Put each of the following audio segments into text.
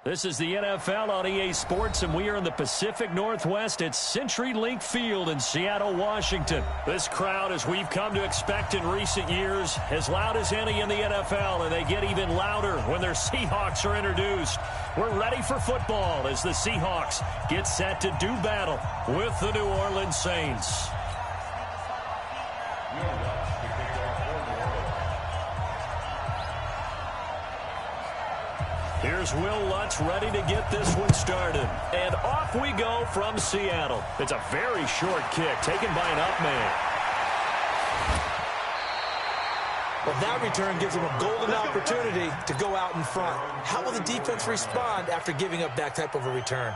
This is the NFL on EA Sports, and we are in the Pacific Northwest at CenturyLink Field in Seattle, Washington. This crowd, as we've come to expect in recent years, as loud as any in the NFL, and they get even louder when their Seahawks are introduced. We're ready for football as the Seahawks get set to do battle with the New Orleans Saints. Here's Will Lutz ready to get this one started. And off we go from Seattle. It's a very short kick taken by an up man. Well, that return gives them a golden opportunity to go out in front. How will the defense respond after giving up that type of a return?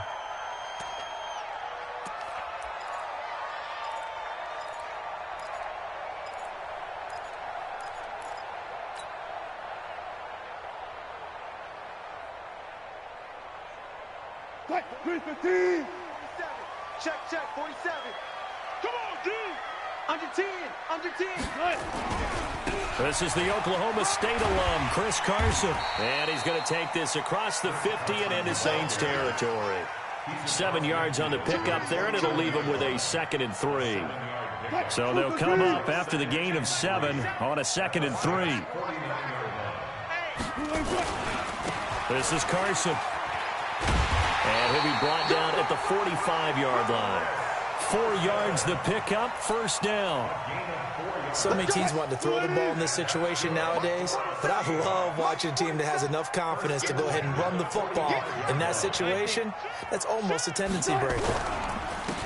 Check, 47. Come on, D. Under 10, under 10. This is the Oklahoma State alum, Chris Carson. And he's going to take this across the 50 and into Saints territory. 7 yards on the pickup there, and it'll leave him with a 2nd and 3. So they'll come up after the gain of 7 on a 2nd and 3. This is Carson. And he'll be brought down at the 45-yard line. 4 yards the pickup, first down. So many teams want to throw the ball in this situation nowadays, but I love watching a team that has enough confidence to go ahead and run the football. In that situation, that's almost a tendency breaker.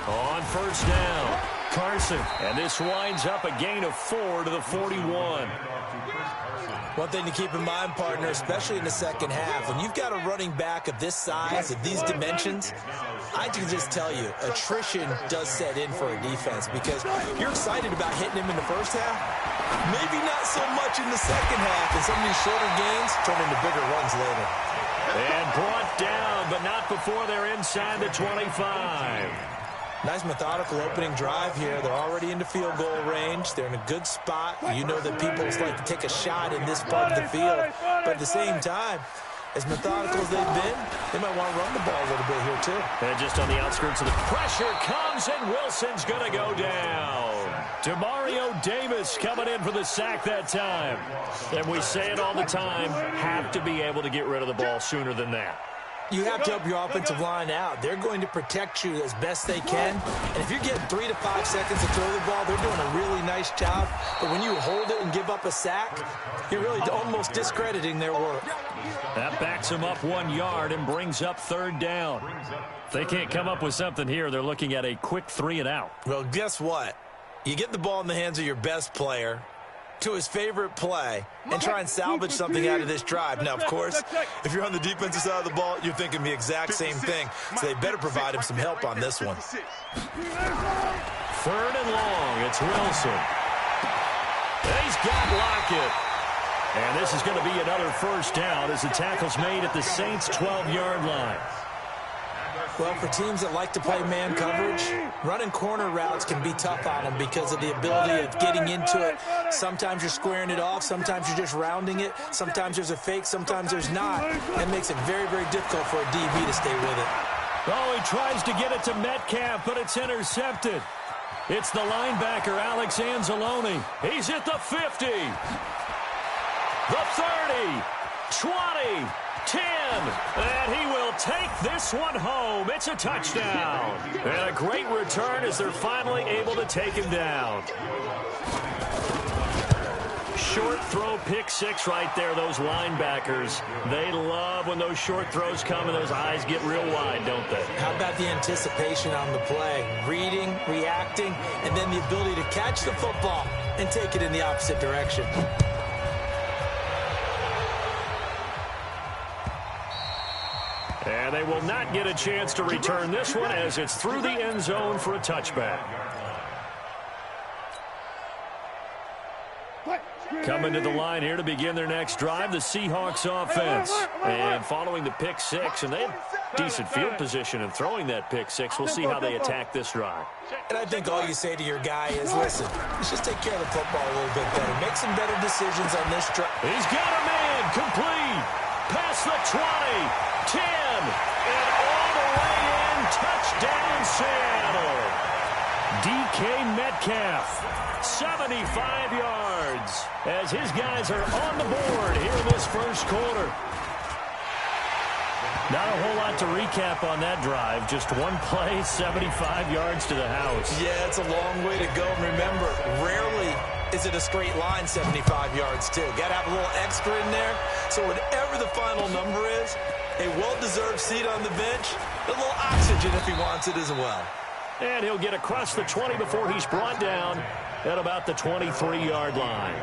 On first down, Carson. And this winds up a gain of 4 to the 41. One thing to keep in mind, partner, especially in the second half, when you've got a running back of this size, of these dimensions, I can just tell you, attrition does set in for a defense because you're excited about hitting him in the first half, maybe not so much in the second half, and some of these shorter gains turn into bigger runs later. And brought down, but not before they're inside the 25. Nice methodical opening drive here. They're already into field goal range. They're in a good spot. You know that people like to take a shot in this part of the field. But at the same time, as methodical as they've been, they might want to run the ball a little bit here too. And just on the outskirts of the pressure comes, and Wilson's going to go down. Demario Davis coming in for the sack that time. And we say it all the time, have to be able to get rid of the ball sooner than that. You have to help your offensive line out. They're going to protect you as best they can. And if you're getting 3 to 5 seconds to throw the ball, they're doing a really nice job. But when you hold it and give up a sack, you're really almost discrediting their work. That backs them up 1 yard and brings up 3rd down. If they can't come up with something here, they're looking at a quick 3 and out. Well, guess what? You get the ball in the hands of your best player to his favorite play and try and salvage something out of this drive. Now, of course, if you're on the defensive side of the ball, you're thinking the exact same thing. So they better provide him some help on this one. 3rd and long. It's Wilson. He's got Lockett. And this is going to be another first down as the tackle's made at the Saints' 12-yard line. Well, for teams that like to play man coverage, running corner routes can be tough on them because of the ability of getting into it. Sometimes you're squaring it off. Sometimes you're just rounding it. Sometimes there's a fake. Sometimes there's not. That makes it very, very difficult for a DB to stay with it. Oh, he tries to get it to Metcalf, but it's intercepted. It's the linebacker, Alex Anzalone. He's at the 50. The 30. 20. 10, and he will take this one home. It's a touchdown. And a great return as they're finally able to take him down. Short throw, pick 6 right there, those linebackers. They love when those short throws come and those eyes get real wide, don't they? How about the anticipation on the play? Reading, reacting, and then the ability to catch the football and take it in the opposite direction. And they will not get a chance to return this one as it's through the end zone for a touchback. Coming to the line here to begin their next drive, the Seahawks offense. And following the pick 6, and they have decent field position in throwing that pick 6. We'll see how they attack this drive. And I think all you say to your guy is, listen, let's just take care of the football a little bit better. Make some better decisions on this drive. He's got a man complete. Past the 20, 10, run. And all the way in. Touchdown, Seattle. DK Metcalf, 75 yards, as his guys are on the board here in this first quarter. Not a whole lot to recap on that drive. Just one play, 75 yards to the house. Yeah, it's a long way to go. Remember, rarely is it a straight line 75 yards, too. Got to have a little extra in there. So whatever the final number is, a well-deserved seat on the bench, a little oxygen if he wants it as well. And he'll get across the 20 before he's brought down at about the 23-yard line.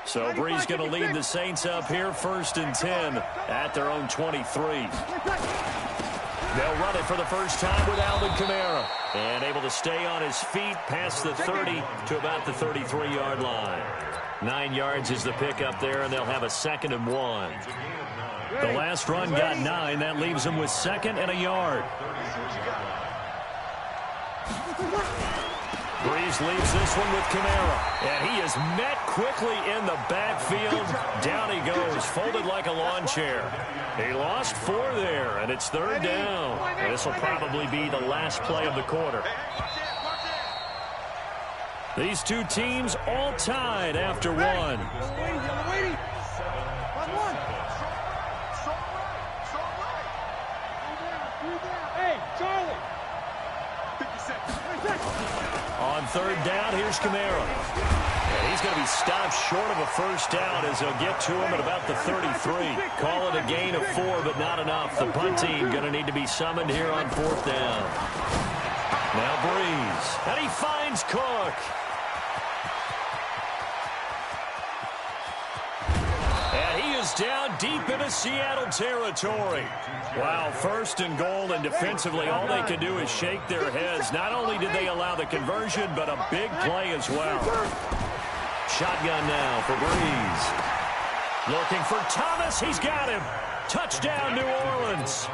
So Bree's going to lead the Saints up here, 1st and 10 at their own 23. They'll run it for the first time with Alvin Kamara. And able to stay on his feet past the 30 to about the 33-yard line. 9 yards is the pickup there, and they'll have a 2nd and 1. The last run got 9. That leaves them with 2nd and a yard. Breeze leaves this one with Kamara. And he is met quickly in the backfield. Down he goes, folded like a lawn chair. He lost 4 there, and it's 3rd down. And this will probably be the last play of the quarter. These two teams all tied after one. On 3rd down, here's Kamara. And he's going to be stopped short of a first down as they'll get to him at about the 33. Call it a gain of 4, but not enough. The punt team going to need to be summoned here on 4th down. Now Breeze. And he finds Cook. And he is down deep into Seattle territory. Wow, 1st and goal, and defensively all they can do is shake their heads. Not only did they allow the conversion, but a big play as well. Shotgun now for Breeze. Looking for Thomas. He's got him. Touchdown, New Orleans.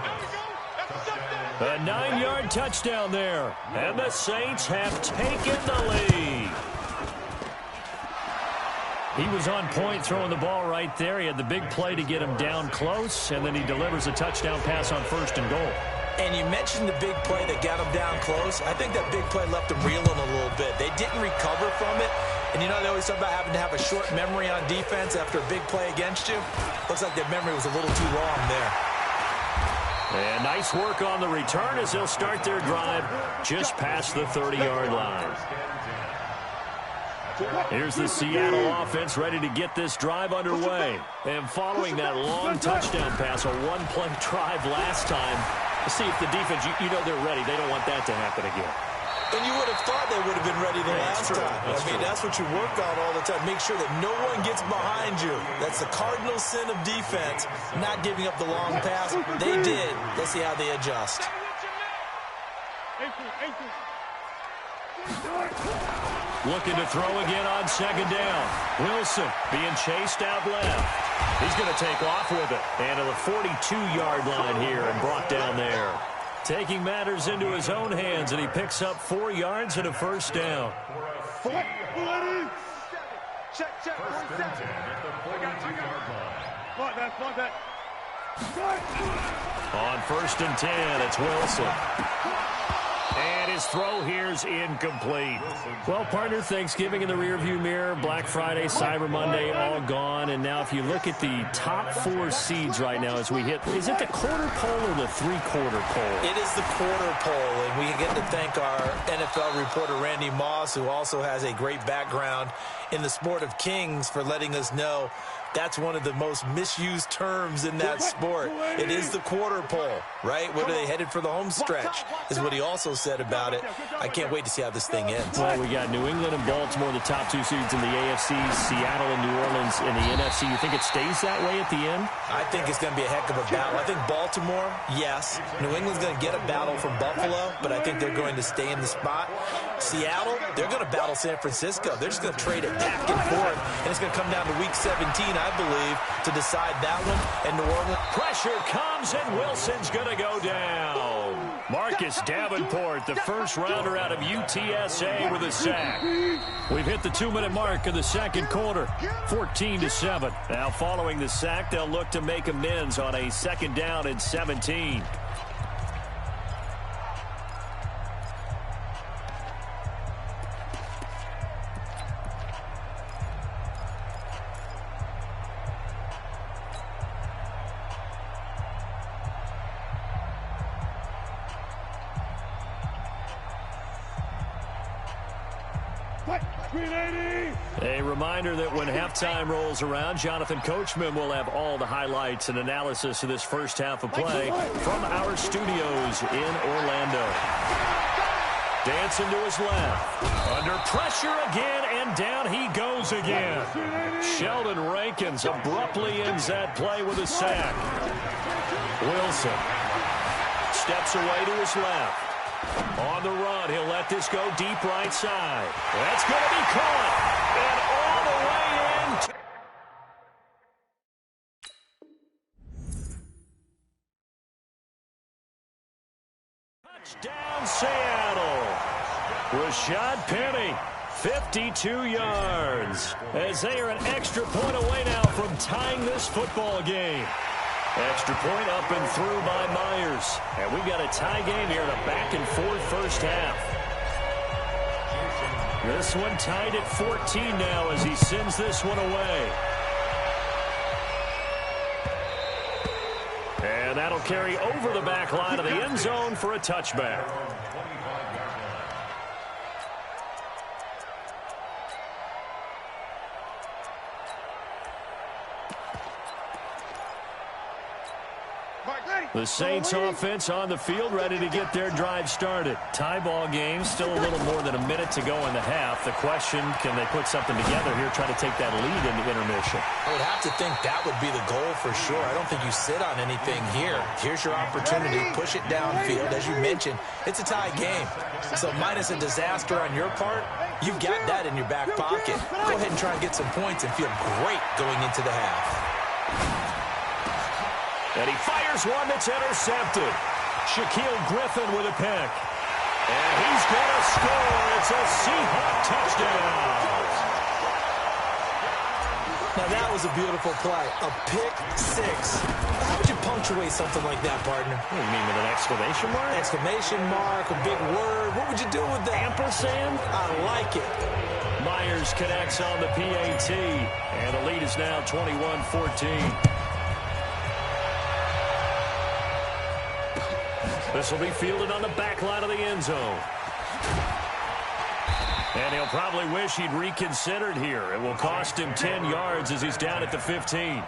A 9-yard touchdown there. And the Saints have taken the lead. He was on point throwing the ball right there. He had the big play to get him down close, and then he delivers a touchdown pass on 1st and goal. And you mentioned the big play that got him down close. I think that big play left him reeling a little bit. They didn't recover from it. And you know they always talk about having to have a short memory on defense after a big play against you? Looks like their memory was a little too long there. And nice work on the return as they'll start their drive just past the 30-yard line. Here's the Seattle offense ready to get this drive underway. And following that long touchdown pass, a one-play drive last time, let's see if the defense, you know they're ready. They don't want that to happen again. And you would have thought they would have been ready the last time. That's what you work on all the time. Make sure that no one gets behind you. That's the cardinal sin of defense, not giving up the long pass. They did. Let's see how they adjust. Looking to throw again on 2nd down. Wilson being chased out left. He's going to take off with it. And to the 42-yard line here and brought down there. Taking matters into his own hands, and he picks up 4 yards and a 1st down. Check, 47. On 1st and 10, it's Wilson. And his throw here's incomplete. Well, partner, Thanksgiving in the rearview mirror, Black Friday, Cyber Monday, all gone. And now if you look at the top 4 seeds right now as we hit, is it the quarter pole or the 3/4 pole? It is the quarter pole, and we get to thank our NFL reporter, Randy Moss, who also has a great background in the sport of kings, for letting us know that's one of the most misused terms in that sport. It is the quarter pole, right? What are they headed for the home stretch is what he also said about it. I can't wait to see how this thing ends. Well, we got New England and Baltimore, the top 2 seeds in the AFC, Seattle and New Orleans in the NFC. You think it stays that way at the end? I think it's going to be a heck of a battle. I think Baltimore, yes. New England's going to get a battle from Buffalo, but I think they're going to stay in the spot. Seattle, they're going to battle San Francisco. They're just going to trade it back and forth, and it's going to come down to Week 17, I believe, to decide that one. And New Orleans. Pressure comes, and Wilson's going to go down. Marcus Davenport, the first rounder out of UTSA with a sack. We've hit the 2-minute mark of the second quarter, 14-7. Now following the sack, they'll look to make amends on a second down and 17. A reminder that when halftime rolls around, Jonathan Coachman will have all the highlights and analysis of this first half of play from our studios in Orlando. Dancing to his left. Under pressure again, and down he goes again. Sheldon Rankins abruptly ends that play with a sack. Wilson steps away to his left. On the run, he'll let this go deep right side. That's going to be caught. And all the way in. Touchdown, Seattle. Rashad Penny, 52 yards. As they are an extra point away now from tying this football game. Extra point up and through by Myers. And we've got a tie game here in a back-and-forth first half. This one tied at 14 now as he sends this one away. And that'll carry over the back line of the end zone for a touchback. The Saints offense on the field, ready to get their drive started. Tie ball game, still a little more than a minute to go in the half. The question, can they put something together here, try to take that lead into intermission? I would have to think that would be the goal for sure. I don't think you sit on anything here. Here's your opportunity. Push it downfield. As you mentioned, it's a tie game. So minus a disaster on your part, you've got that in your back pocket. Go ahead and try and get some points and feel great going into the half. And he fires one that's intercepted. Shaquille Griffin with a pick. And he's going to score. It's a Seahawk touchdown. Now that was a beautiful play. A pick six. How would you punctuate something like that, partner? What do you mean, with an exclamation mark? Exclamation mark, a big word. What would you do with that? Ampersand? I like it. Myers connects on the PAT. And the lead is now 21-14. This will be fielded on the back line of the end zone. And he'll probably wish he'd reconsidered here. It will cost him 10 yards as he's down at the 15.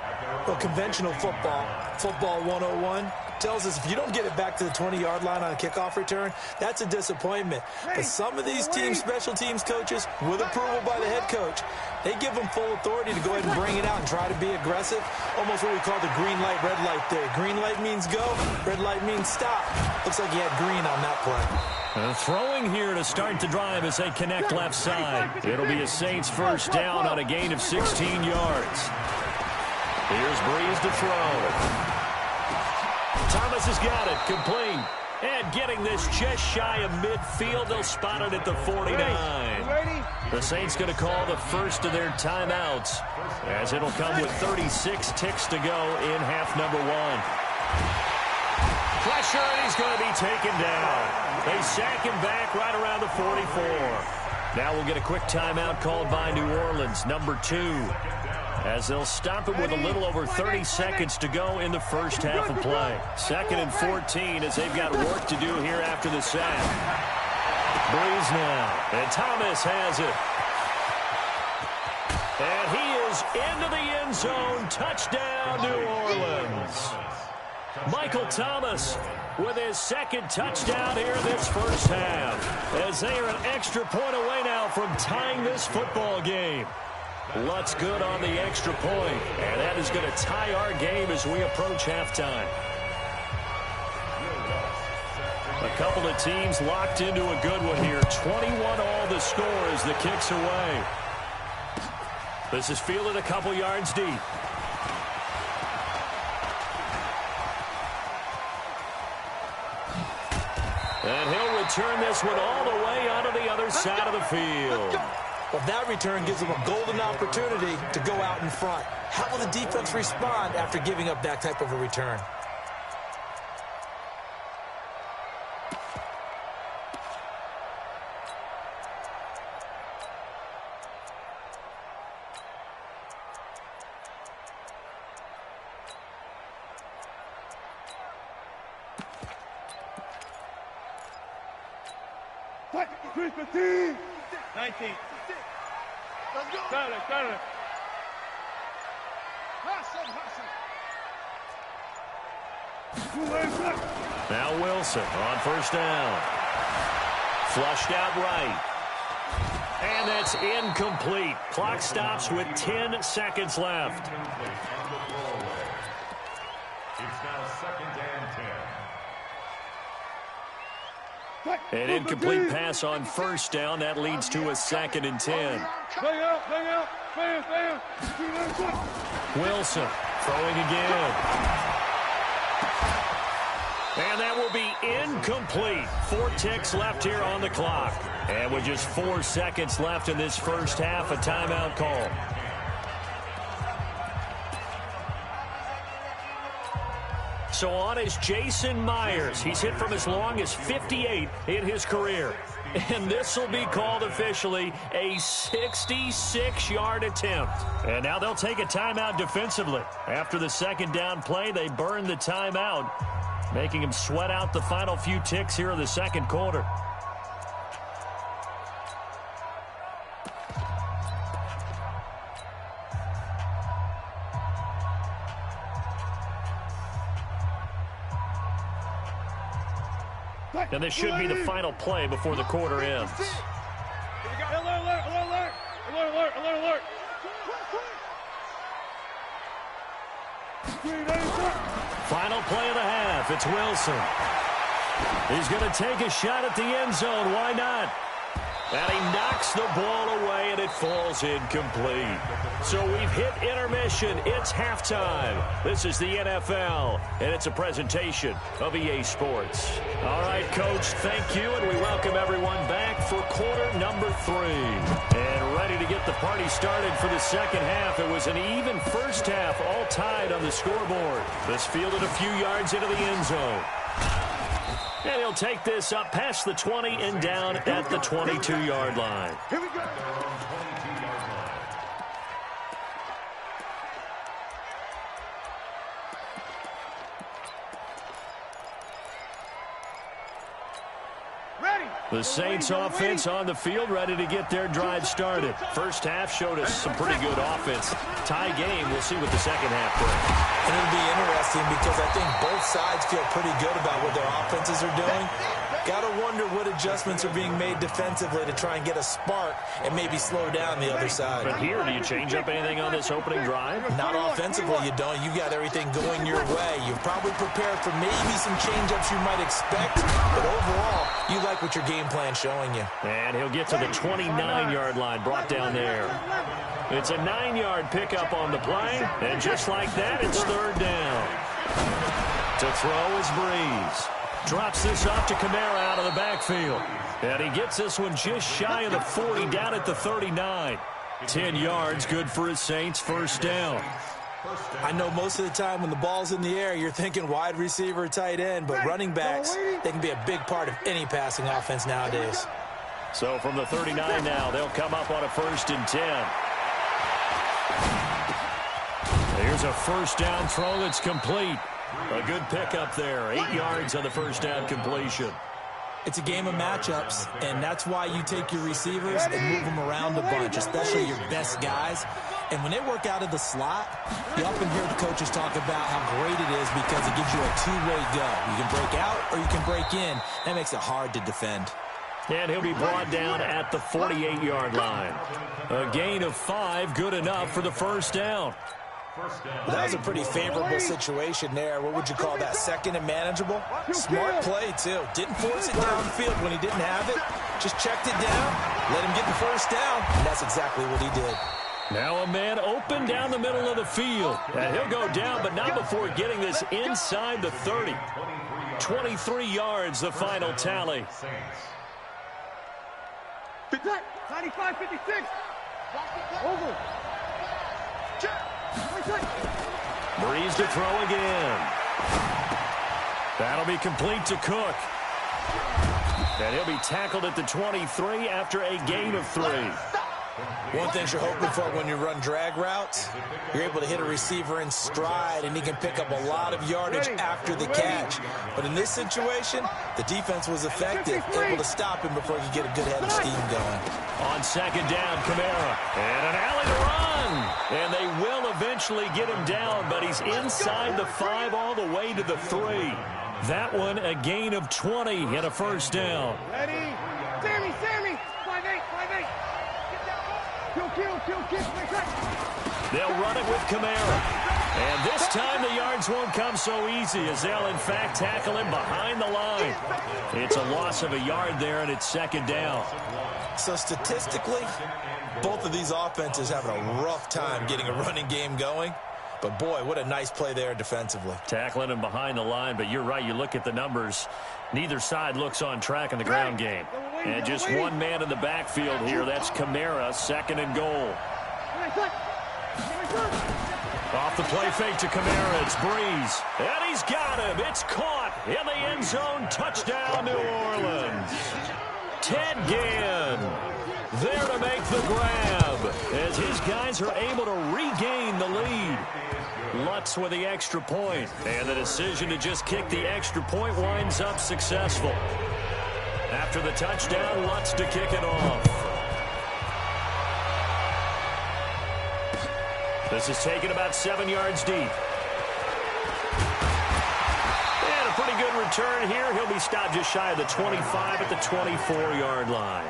Well, conventional football 101, tells us if you don't get it back to the 20-yard line on a kickoff return, that's a disappointment. But some of these teams, special teams coaches, with approval by the head coach, they give them full authority to go ahead and bring it out and try to be aggressive. Almost what we call the green light, red light theory. Green light means go, red light means stop. Looks like he had green on that play. Throwing here to start the drive as they connect left side. It'll be a Saints first down on a gain of 16 yards. Here's Breeze to throw. Thomas has got it, complete. And getting this just shy of midfield, they'll spot it at the 49. The Saints going to call the first of their timeouts, as it'll come with 36 ticks to go in half number one. Pressure, and he's going to be taken down. They sack him back right around the 44. Now we'll get a quick timeout called by New Orleans, number 2. As they'll stop it with a little over 30 seconds to go in the first half of play. 2nd and 14 as they've got work to do here after the sack. Breeze now, and Thomas has it. And he is into the end zone. Touchdown, New Orleans. Michael Thomas with his second touchdown here in this first half. As they are an extra point away now from tying this football game. Lutz good on the extra point, and that is going to tie our game as we approach halftime. A couple of teams locked into a good one here. 21 all the score as the kick's away. This is fielded a couple yards deep. And he'll return this one all the way onto the other side of the field. Well, that return gives them a golden opportunity to go out in front. How will the defense respond after giving up that type of a return? Fight, 19. Let's go. Got it. Now Wilson on first down. Flushed out right. And that's incomplete. Clock stops with 10 seconds left. It's now 2nd and 10. An incomplete pass on first down. That leads to a 2nd and 10. Bang out. Wilson throwing again. And that will be incomplete. 4 ticks left here on the clock. And with just 4 seconds left in this first half, a timeout call. So on is Jason Myers. He's hit from as long as 58 in his career. And this will be called officially a 66-yard attempt. And now they'll take a timeout defensively. After the second down play, they burn the timeout, making him sweat out the final few ticks here in the second quarter. And this should be the final play before the quarter ends. Alert. Final play of the half. It's Wilson. He's going to take a shot at the end zone. Why not? And he knocks the ball away, and it falls incomplete. So we've hit intermission. It's halftime. This is the NFL, and it's a presentation of EA Sports. All right, Coach, thank you, and we welcome everyone back for quarter number 3. And ready to get the party started for the second half. It was an even first half, all tied on the scoreboard. This fielded a few yards into the end zone. And he'll take this up past the 20 and down at the 22-yard line. Here we go. The Saints offense on the field, ready to get their drive started. First half showed us some pretty good offense. Tie game, we'll see what the second half brings. And it'll be interesting because I think both sides feel pretty good about what their offenses are doing. Got to wonder what adjustments are being made defensively to try and get a spark and maybe slow down the other side. But here, do you change up anything on this opening drive? Not offensively, you don't. You got everything going your way. You're probably prepared for maybe some change-ups you might expect, but overall, you like what your game plan's showing you. And he'll get to the 29-yard line, brought down there. It's a 9-yard pickup on the play, and just like that, it's third down. To throw is Breeze. Drops this off to Kamara out of the backfield. And he gets this one just shy of the 40, down at the 39. 10 yards, good for his Saints, first down. I know most of the time when the ball's in the air, you're thinking wide receiver, tight end, but running backs, they can be a big part of any passing offense nowadays. So from the 39 now, they'll come up on a 1st and 10. Here's a first down throw that's complete. A good pickup there. 8 yards on the first down completion. It's a game of matchups, and that's why you take your receivers and move them around a bunch, especially your best guys. And when they work out of the slot, you often hear the coaches talk about how great it is because it gives you a two-way go. You can break out or you can break in. That makes it hard to defend. And he'll be brought down at the 48-yard line. A gain of 5, good enough for the first down. Well, that was a pretty favorable situation there. What would you call that? Second and manageable? Smart play, too. Didn't force it downfield when he didn't have it. Just checked it down, let him get the first down, and that's exactly what he did. Now a man open down the middle of the field. And he'll go down, but not before getting this inside the 30. 23 yards, the final tally. 95, 56. Over. Breeze to throw again. That'll be complete to Cook. And he'll be tackled at the 23 after a gain of 3. One thing you're hoping for when you run drag routes, you're able to hit a receiver in stride, and he can pick up a lot of yardage after the catch. But in this situation, the defense was effective, able to stop him before he could get a good head of steam going. On second down, Kamara. And an alley to run. And they will eventually get him down, but he's inside the 5 all the way to the 3. That one, a gain of 20 and a first down. Ready? Sammy. 5-8, 5-8. Kill. They'll run it with Kamara. And this time the yards won't come so easy as they'll, in fact, tackle him behind the line. It's a loss of a yard there, and it's second down. So statistically, both of these offenses having a rough time getting a running game going. But, boy, what a nice play there defensively. Tackling him behind the line, but you're right. You look at the numbers. Neither side looks on track in the ground game. And just one man in the backfield here. That's Kamara, second and goal. Off the play fake to Kamara. It's Breeze. And he's got him. It's caught in the end zone. Touchdown, New Orleans. Ted Ginn there to make the grab as his guys are able to regain the lead. Lutz with the extra point, and the decision to just kick the extra point winds up successful. After the touchdown, Lutz to kick it off. This is taken about 7 yards deep. And a pretty good return here. He'll be stopped just shy of the 25 at the 24-yard line.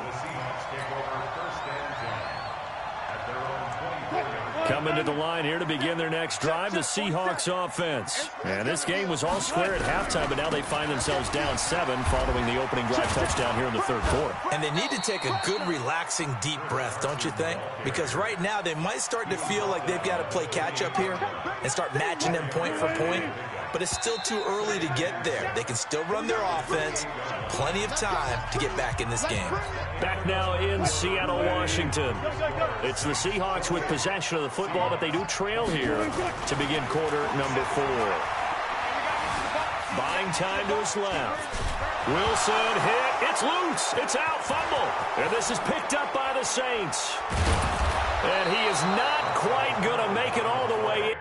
Coming to the line here to begin their next drive, the Seahawks offense. And this game was all square at halftime, but now they find themselves down 7 following the opening drive touchdown here in the third quarter. And they need to take a good, relaxing, deep breath, don't you think? Because right now they might start to feel like they've got to play catch-up here and start matching them point for point. But it's still too early to get there. They can still run their offense. Plenty of time to get back in this game. Back now in Seattle, Washington. It's the Seahawks with possession of the football, but they do trail here to begin quarter number 4. Buying time to his left. Wilson hit. It's loose. It's out. Fumble. And this is picked up by the Saints. And he is not quite going to make it all the way in.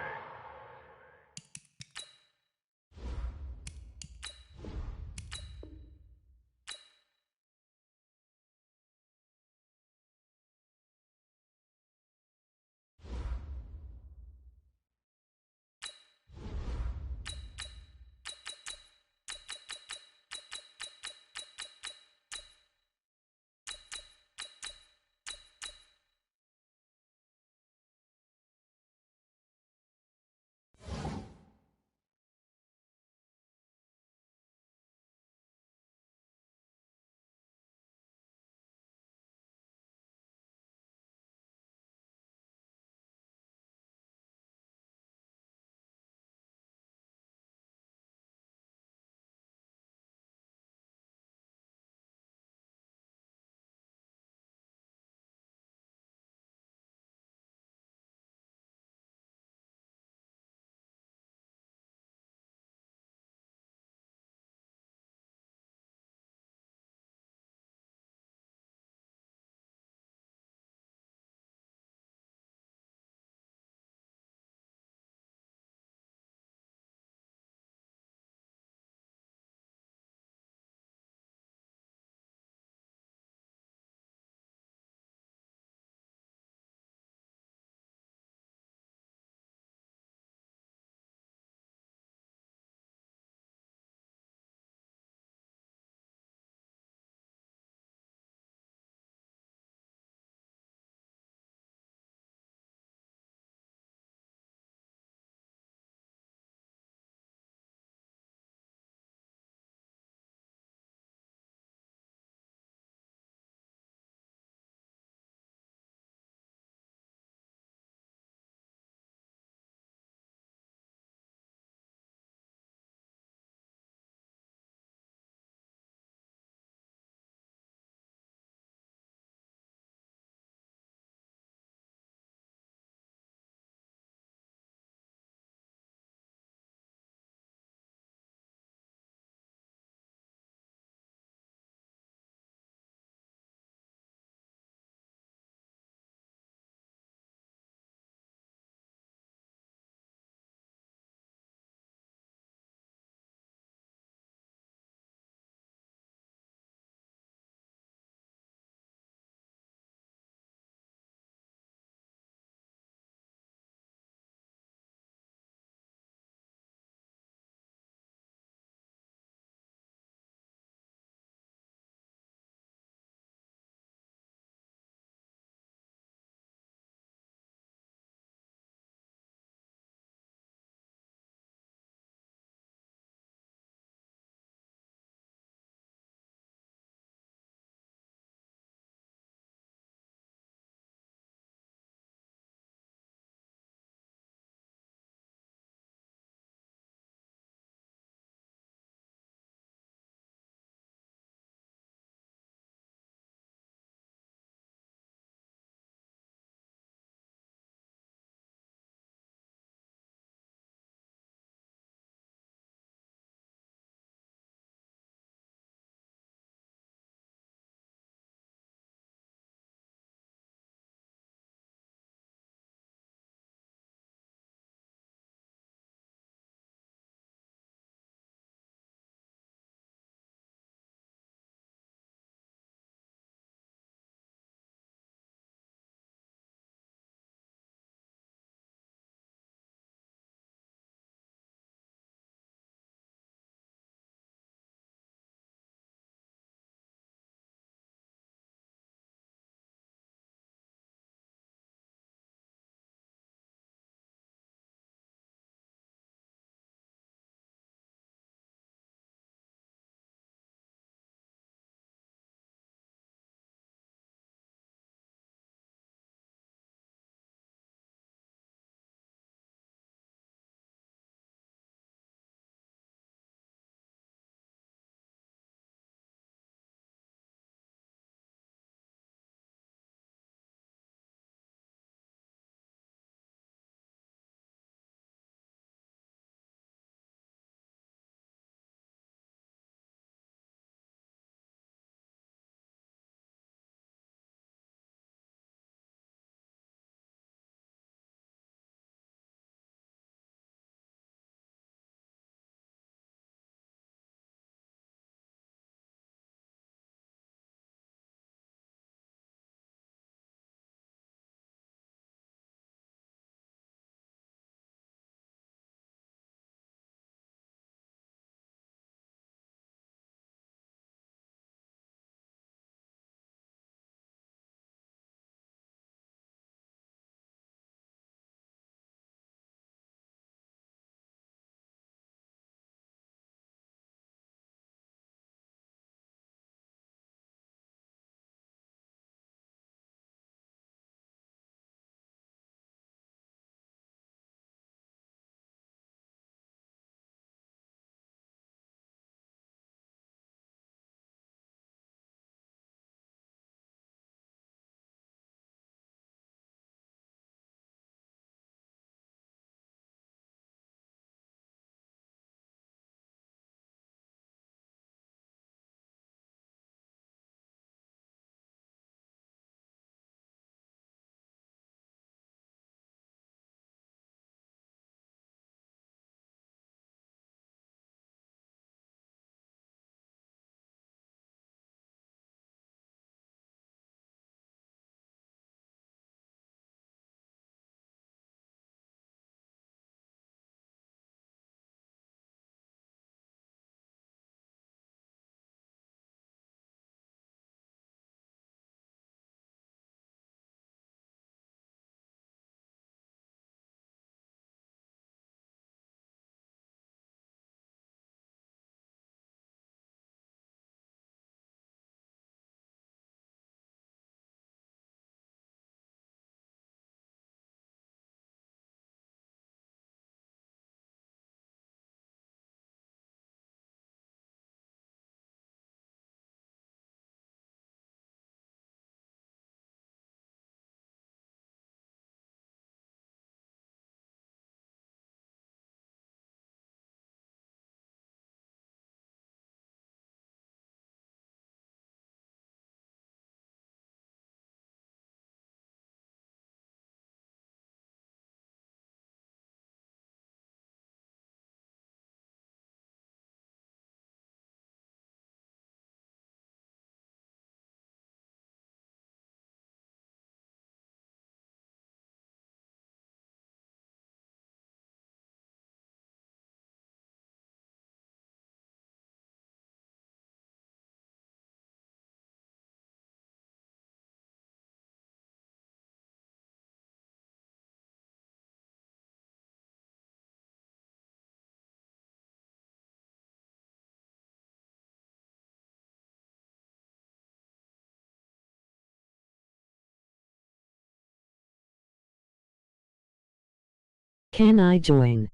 Can I join?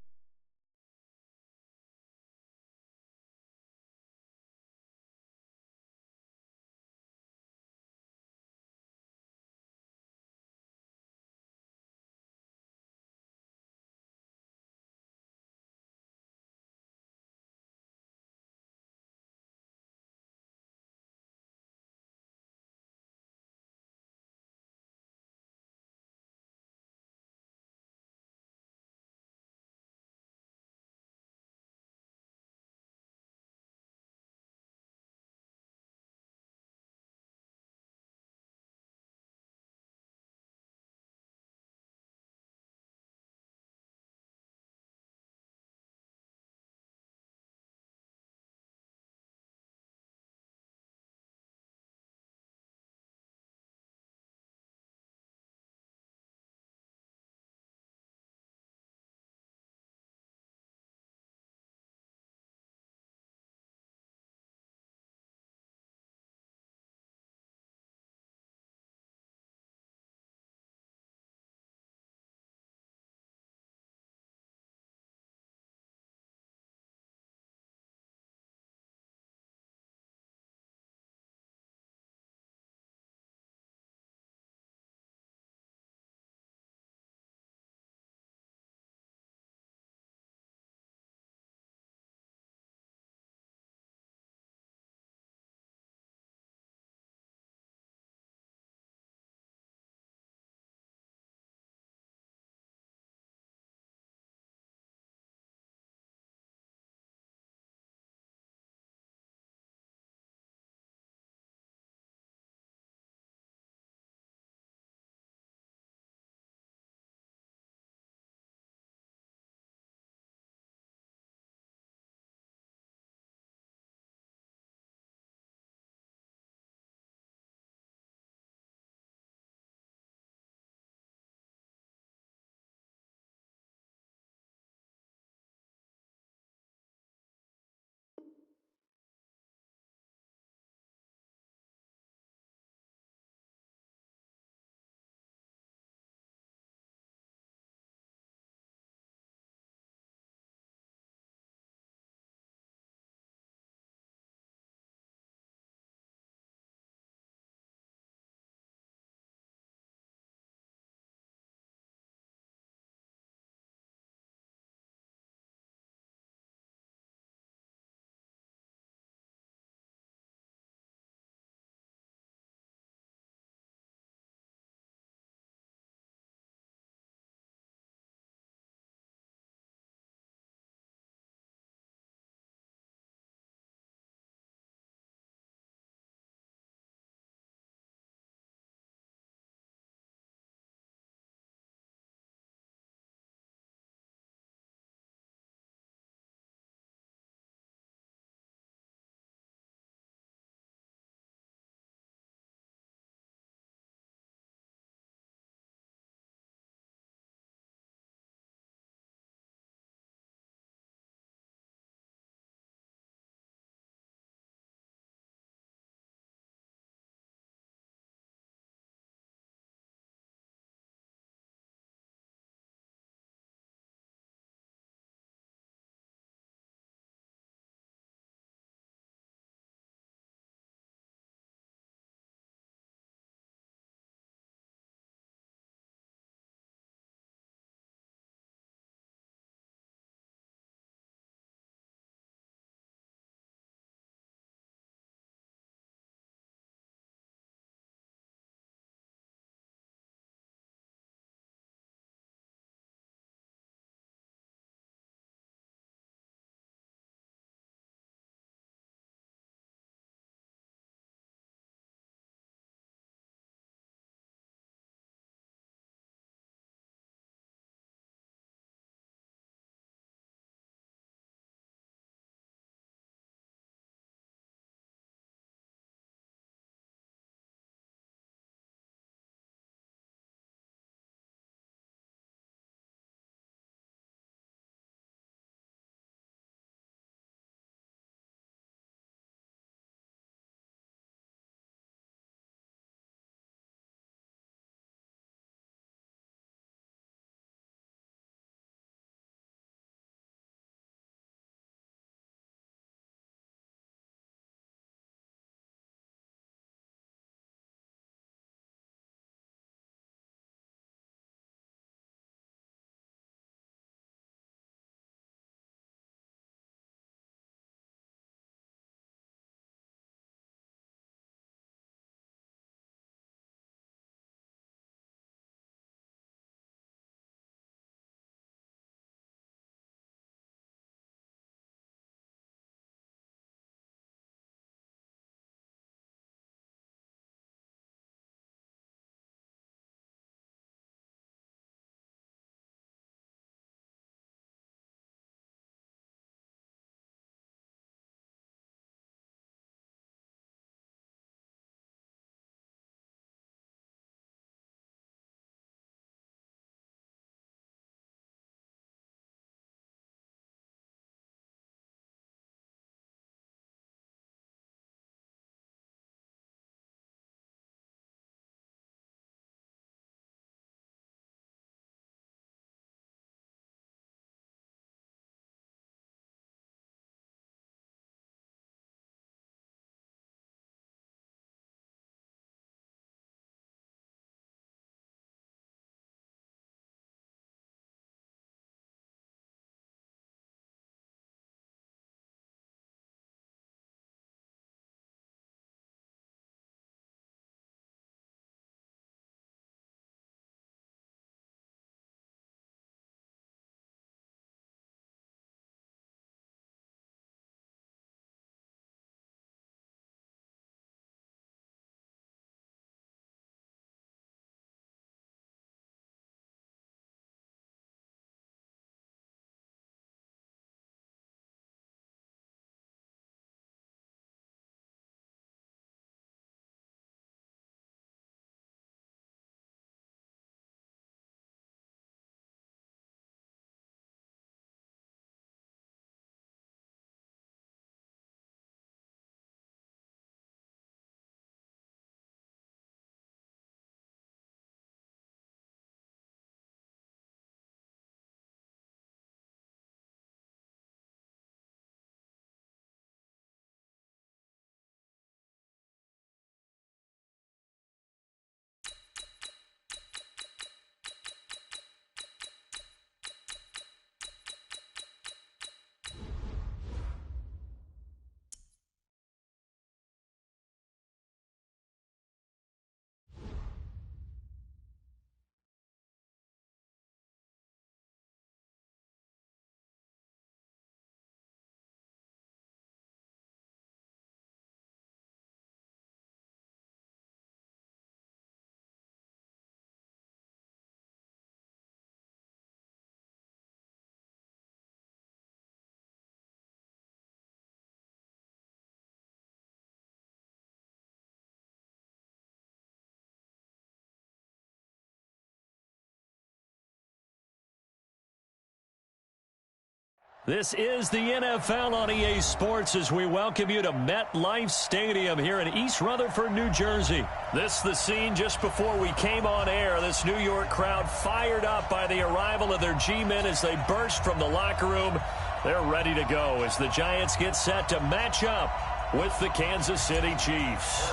This is the NFL on EA Sports as we welcome you to MetLife Stadium here in East Rutherford, New Jersey. This is the scene just before we came on air. This New York crowd fired up by the arrival of their G-men as they burst from the locker room. They're ready to go as the Giants get set to match up with the Kansas City Chiefs.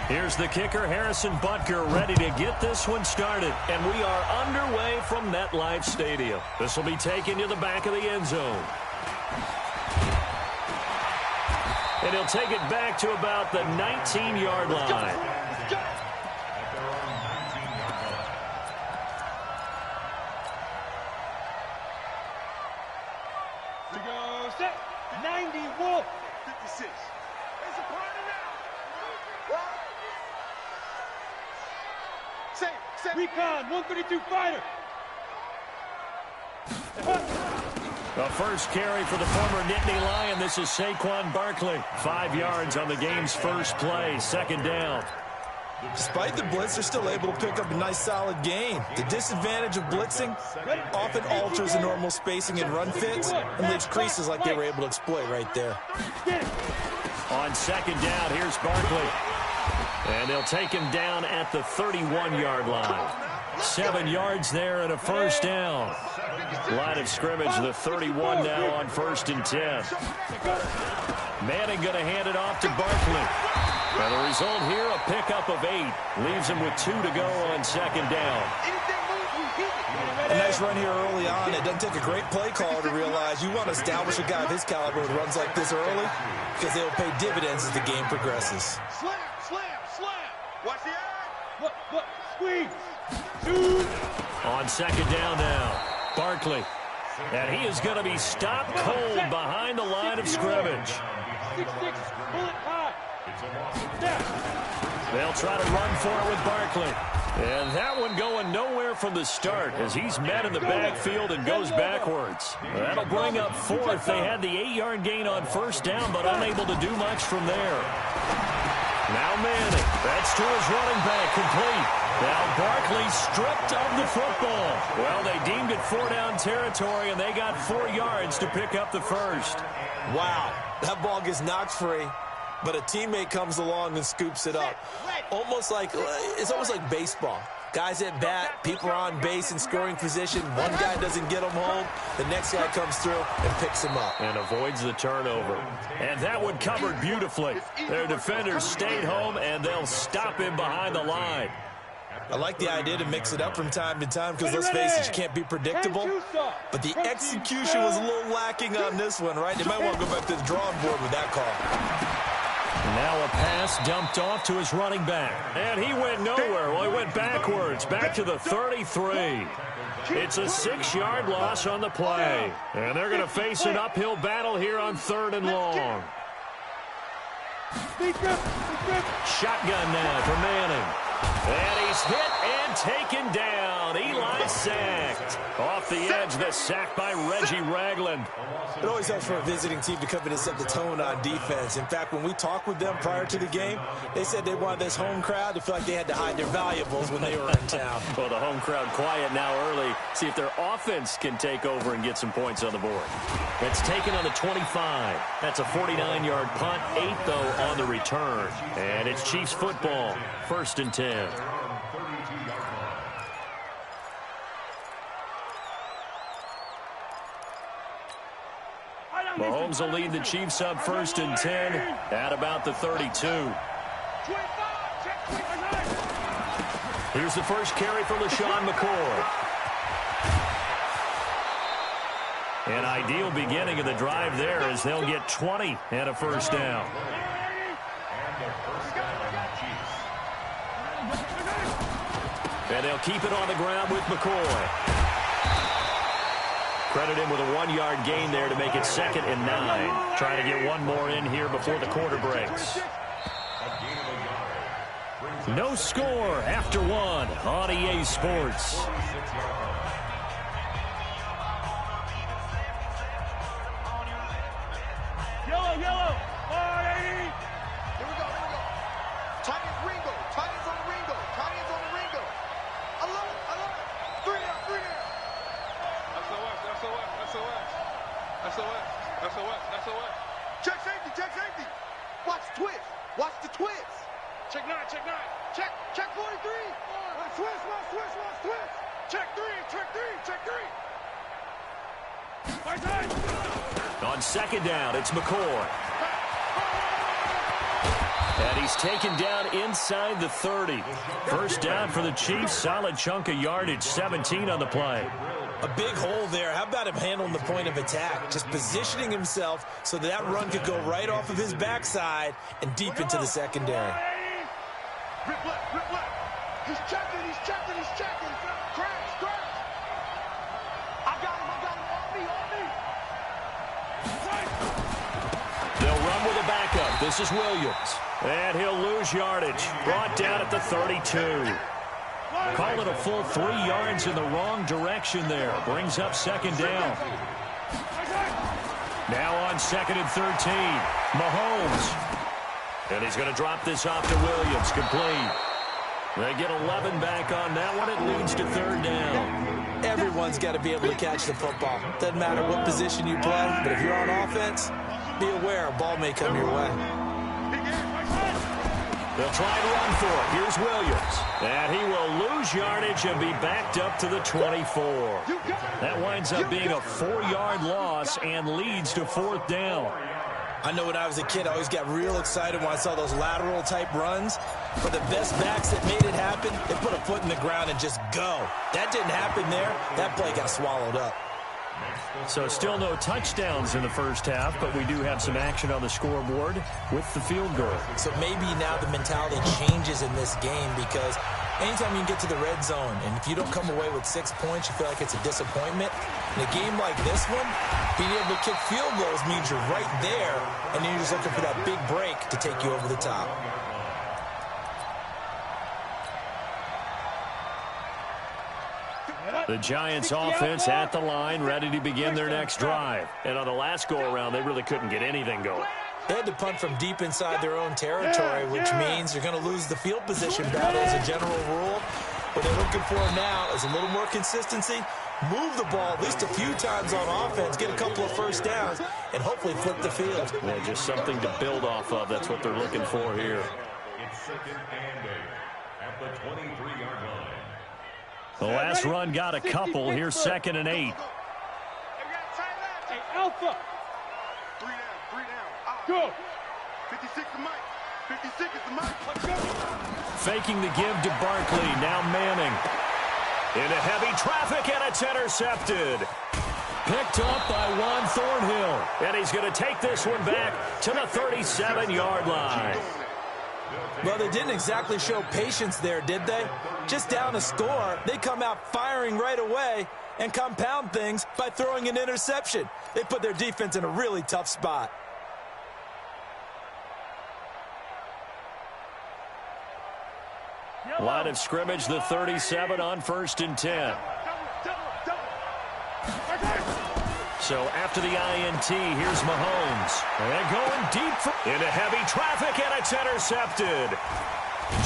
Here's the kicker, Harrison Butker, ready to get this one started. And we are underway from MetLife Stadium. This will be taken to the back of the end zone. And he'll take it back to about the 19-yard line. To go, set, 91, 56. It's a corner now. Say, recon, 132 fighter. The first carry for the former Nittany Lion. This is Saquon Barkley. 5 yards on the game's first play. Second down. Despite the blitz, they're still able to pick up a nice solid gain. The disadvantage of blitzing often alters the normal spacing and run fits and leaves creases like they were able to exploit right there. On second down, here's Barkley. And they'll take him down at the 31-yard line. 7 yards there and a first down. Line of scrimmage, the 31 now on 1st and 10. Manning going to hand it off to Barkley. And the result here, a pickup of 8. Leaves him with 2 to go on second down. A nice run here early on. It doesn't take a great play caller to realize you want to establish a guy of his caliber with runs like this early because they will pay dividends as the game progresses. Slam. Watch the eye. Look, squeeze. Shoot. On second down now, Barkley. And he is going to be stopped cold behind the line of scrimmage. 6'6", bullet high. They'll try to run for it with Barkley. And that one going nowhere from the start as he's met in the backfield and goes backwards. That'll bring up 4th. They had the 8-yard gain on first down, but unable to do much from there. Now Manning. That's to his running back, complete. Now Barkley stripped of the football. Well, they deemed it 4-down territory, and they got 4 yards to pick up the first. Wow, that ball gets knocked free, but a teammate comes along and scoops it up. It's almost like baseball. Guys at bat, people are on base in scoring position. One guy doesn't get them home. The next guy comes through and picks him up. And avoids the turnover. And that one covered beautifully. Their defenders stayed home, and they'll stop him behind the line. I like the idea to mix it up from time to time because, let's face it, you can't be predictable. But the execution was a little lacking on this one, right? They might want to go back to the drawing board with that call. Now a pass dumped off to his running back. And he went nowhere. Well, he went backwards, back to the 33. It's a 6-yard loss on the play. And they're going to face an uphill battle here on 3rd and long. Shotgun now for Manning. And he's hit and taken down. Eli sacked. Off the edge, the sack by Reggie Ragland. It always helps for a visiting team to come in and set the tone on defense. In fact, when we talked with them prior to the game, they said they wanted this home crowd to feel like they had to hide their valuables when they were in town. Well, the home crowd quiet now early. See if their offense can take over and get some points on the board. It's taken on the 25. That's a 49-yard punt, 8, though, on the return. And it's Chiefs football, 1st and 10. Mahomes will lead the Chiefs up 1st and 10 at about the 32. Here's the first carry for LaShawn McCoy. An ideal beginning of the drive there as they'll get 20 and a first down. And they'll keep it on the ground with McCoy. Credit him with a 1-yard gain there to make it 2nd and 9. Trying to get one more in here before the quarter breaks. No score after 1 on EA Sports. Yellow. 480. Here we go. Titans on the Ringo. 3 down. SOS. Check three. On second down, it's McCoy. And he's taken down inside the 30. First down for the Chiefs. Solid chunk of yardage, 17 on the play. A big hole there. How about him handling the point of attack? Just positioning himself so that run could go right off of his backside and deep into the secondary. Rip left. He's checking. Crash. I got him. On me. They'll run with a backup. This is Williams. And he'll lose yardage. Brought down at the 32. Call it a full 3 yards in the wrong direction there. Brings up second down. Now on second and 13. Mahomes. And he's going to drop this off to Williams. Complete. They get 11 back on that one. It leads to third down. Everyone's got to be able to catch the football. Doesn't matter what position you play, but if you're on offense, be aware a ball may come your way. They'll try and run for it. Here's Williams. And he will lose yardage and be backed up to the 24. That winds up being a 4-yard loss and leads to fourth down. I know when I was a kid, I always got real excited when I saw those lateral-type runs. For the best backs that made it happen, they put a foot in the ground and just go. That didn't happen there. That play got swallowed up. So still no touchdowns in the first half, but we do have some action on the scoreboard with the field goal. So maybe now the mentality changes in this game because anytime you can get to the red zone, and if you don't come away with 6 points, you feel like it's a disappointment. In a game like this one, being able to kick field goals means you're right there, and then you're just looking for that big break to take you over the top. The Giants offense at the line, ready to begin their next drive. And on the last go-around, they really couldn't get anything going. They had to punt from deep inside their own territory, which means you're going to lose the field position battle as a general rule. What they're looking for now is a little more consistency, move the ball at least a few times on offense, get a couple of first downs, and hopefully flip the field. Yeah, just something to build off of. That's what they're looking for here. It's second and 8 at the 23-yard line. The last run got a couple. Here's second and 8. Hey, Alpha. 3 down. Go. 56 to Mike. 56 is the Mike. Let's go. Faking the give to Barkley. Now Manning. Into heavy traffic, and it's intercepted. Picked up by Juan Thornhill. And he's going to take this one back to the 37-yard line. Well, they didn't exactly show patience there, did they? Just down a score, they come out firing right away and compound things by throwing an interception. They put their defense in a really tough spot. Line of scrimmage, the 37 on 1st and 10. So after the INT, here's Mahomes. And going deep into heavy traffic, and it's intercepted.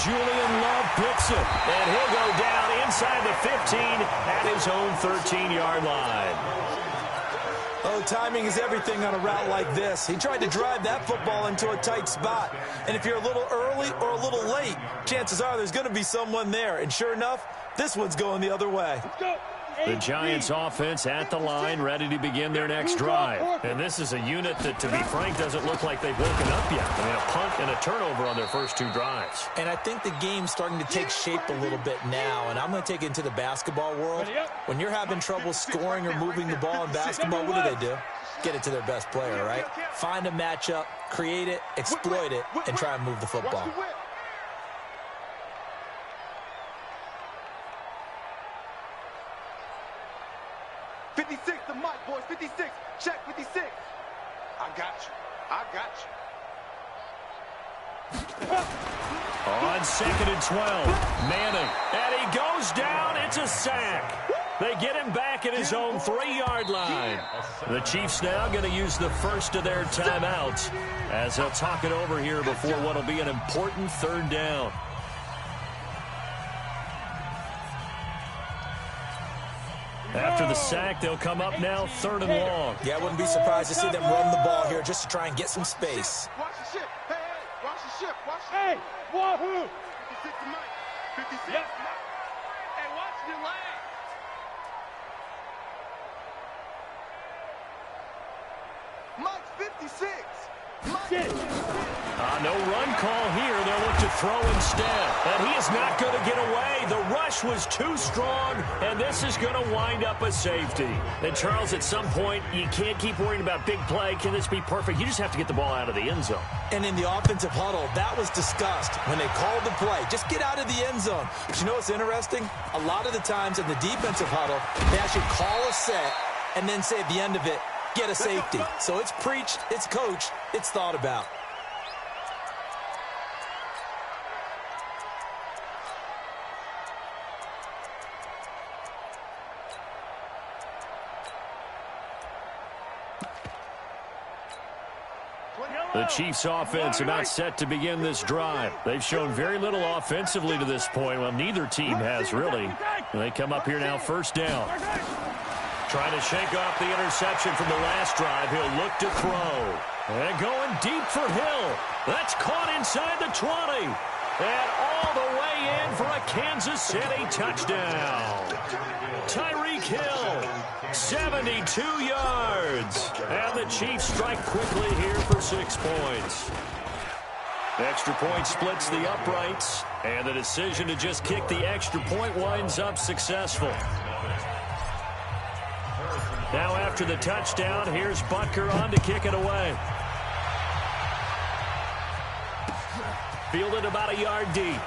Julian Love picks it, and he'll go down inside the 15 at his own 13-yard line. Oh, timing is everything on a route like this. He tried to drive that football into a tight spot. And if you're a little early or a little late, chances are there's going to be someone there. And sure enough, this one's going the other way. Let's go. The Giants offense at the line, ready to begin their next drive. And this is a unit that, to be frank, doesn't look like they've woken up yet. I mean, a punt and a turnover on their first 2 drives. And I think the game's starting to take shape a little bit now, and I'm going to take it into the basketball world. When you're having trouble scoring or moving the ball in basketball, what do? Get it to their best player, right? Find a matchup, create it, exploit it, and try and move the football. 56 to Mike, boys. 56. Check 56. I got you. On second and 12, Manning. And he goes down. It's a sack. They get him back at his own 3-yard line. The Chiefs now going to use the first of their timeouts as they'll talk it over here before what will be an important third down. After the sack, they'll come up now 3rd and long. Yeah, I wouldn't be surprised to see them run the ball here just to try and get some space. Watch the ship. Hey, watch the ship. Hey, wahoo. 56 to Mike. 56 to Mike. 56. No run call here. They'll look to throw instead. And he is not going to get away. The rush was too strong, and this is going to wind up a safety. And, Charles, at some point, you can't keep worrying about big play. Can this be perfect? You just have to get the ball out of the end zone. And in the offensive huddle, that was discussed when they called the play. Just get out of the end zone. But you know what's interesting? A lot of the times in the defensive huddle, they actually call a set and then say at the end of it, get a safety. So it's preached, it's coached, it's thought about. The Chiefs' offense about set to begin this drive. They've shown very little offensively to this point. Well, neither team has really. They come up here now, first down. Trying to shake off the interception from the last drive. He'll look to throw. And going deep for Hill. That's caught inside the 20. And all the way in for a Kansas City touchdown. Tyreek Hill, 72 yards. And the Chiefs strike quickly here for 6 points. Extra point splits the uprights. And the decision to just kick the extra point winds up successful. Now after the touchdown, here's Butker on to kick it away. Fielded about a yard deep.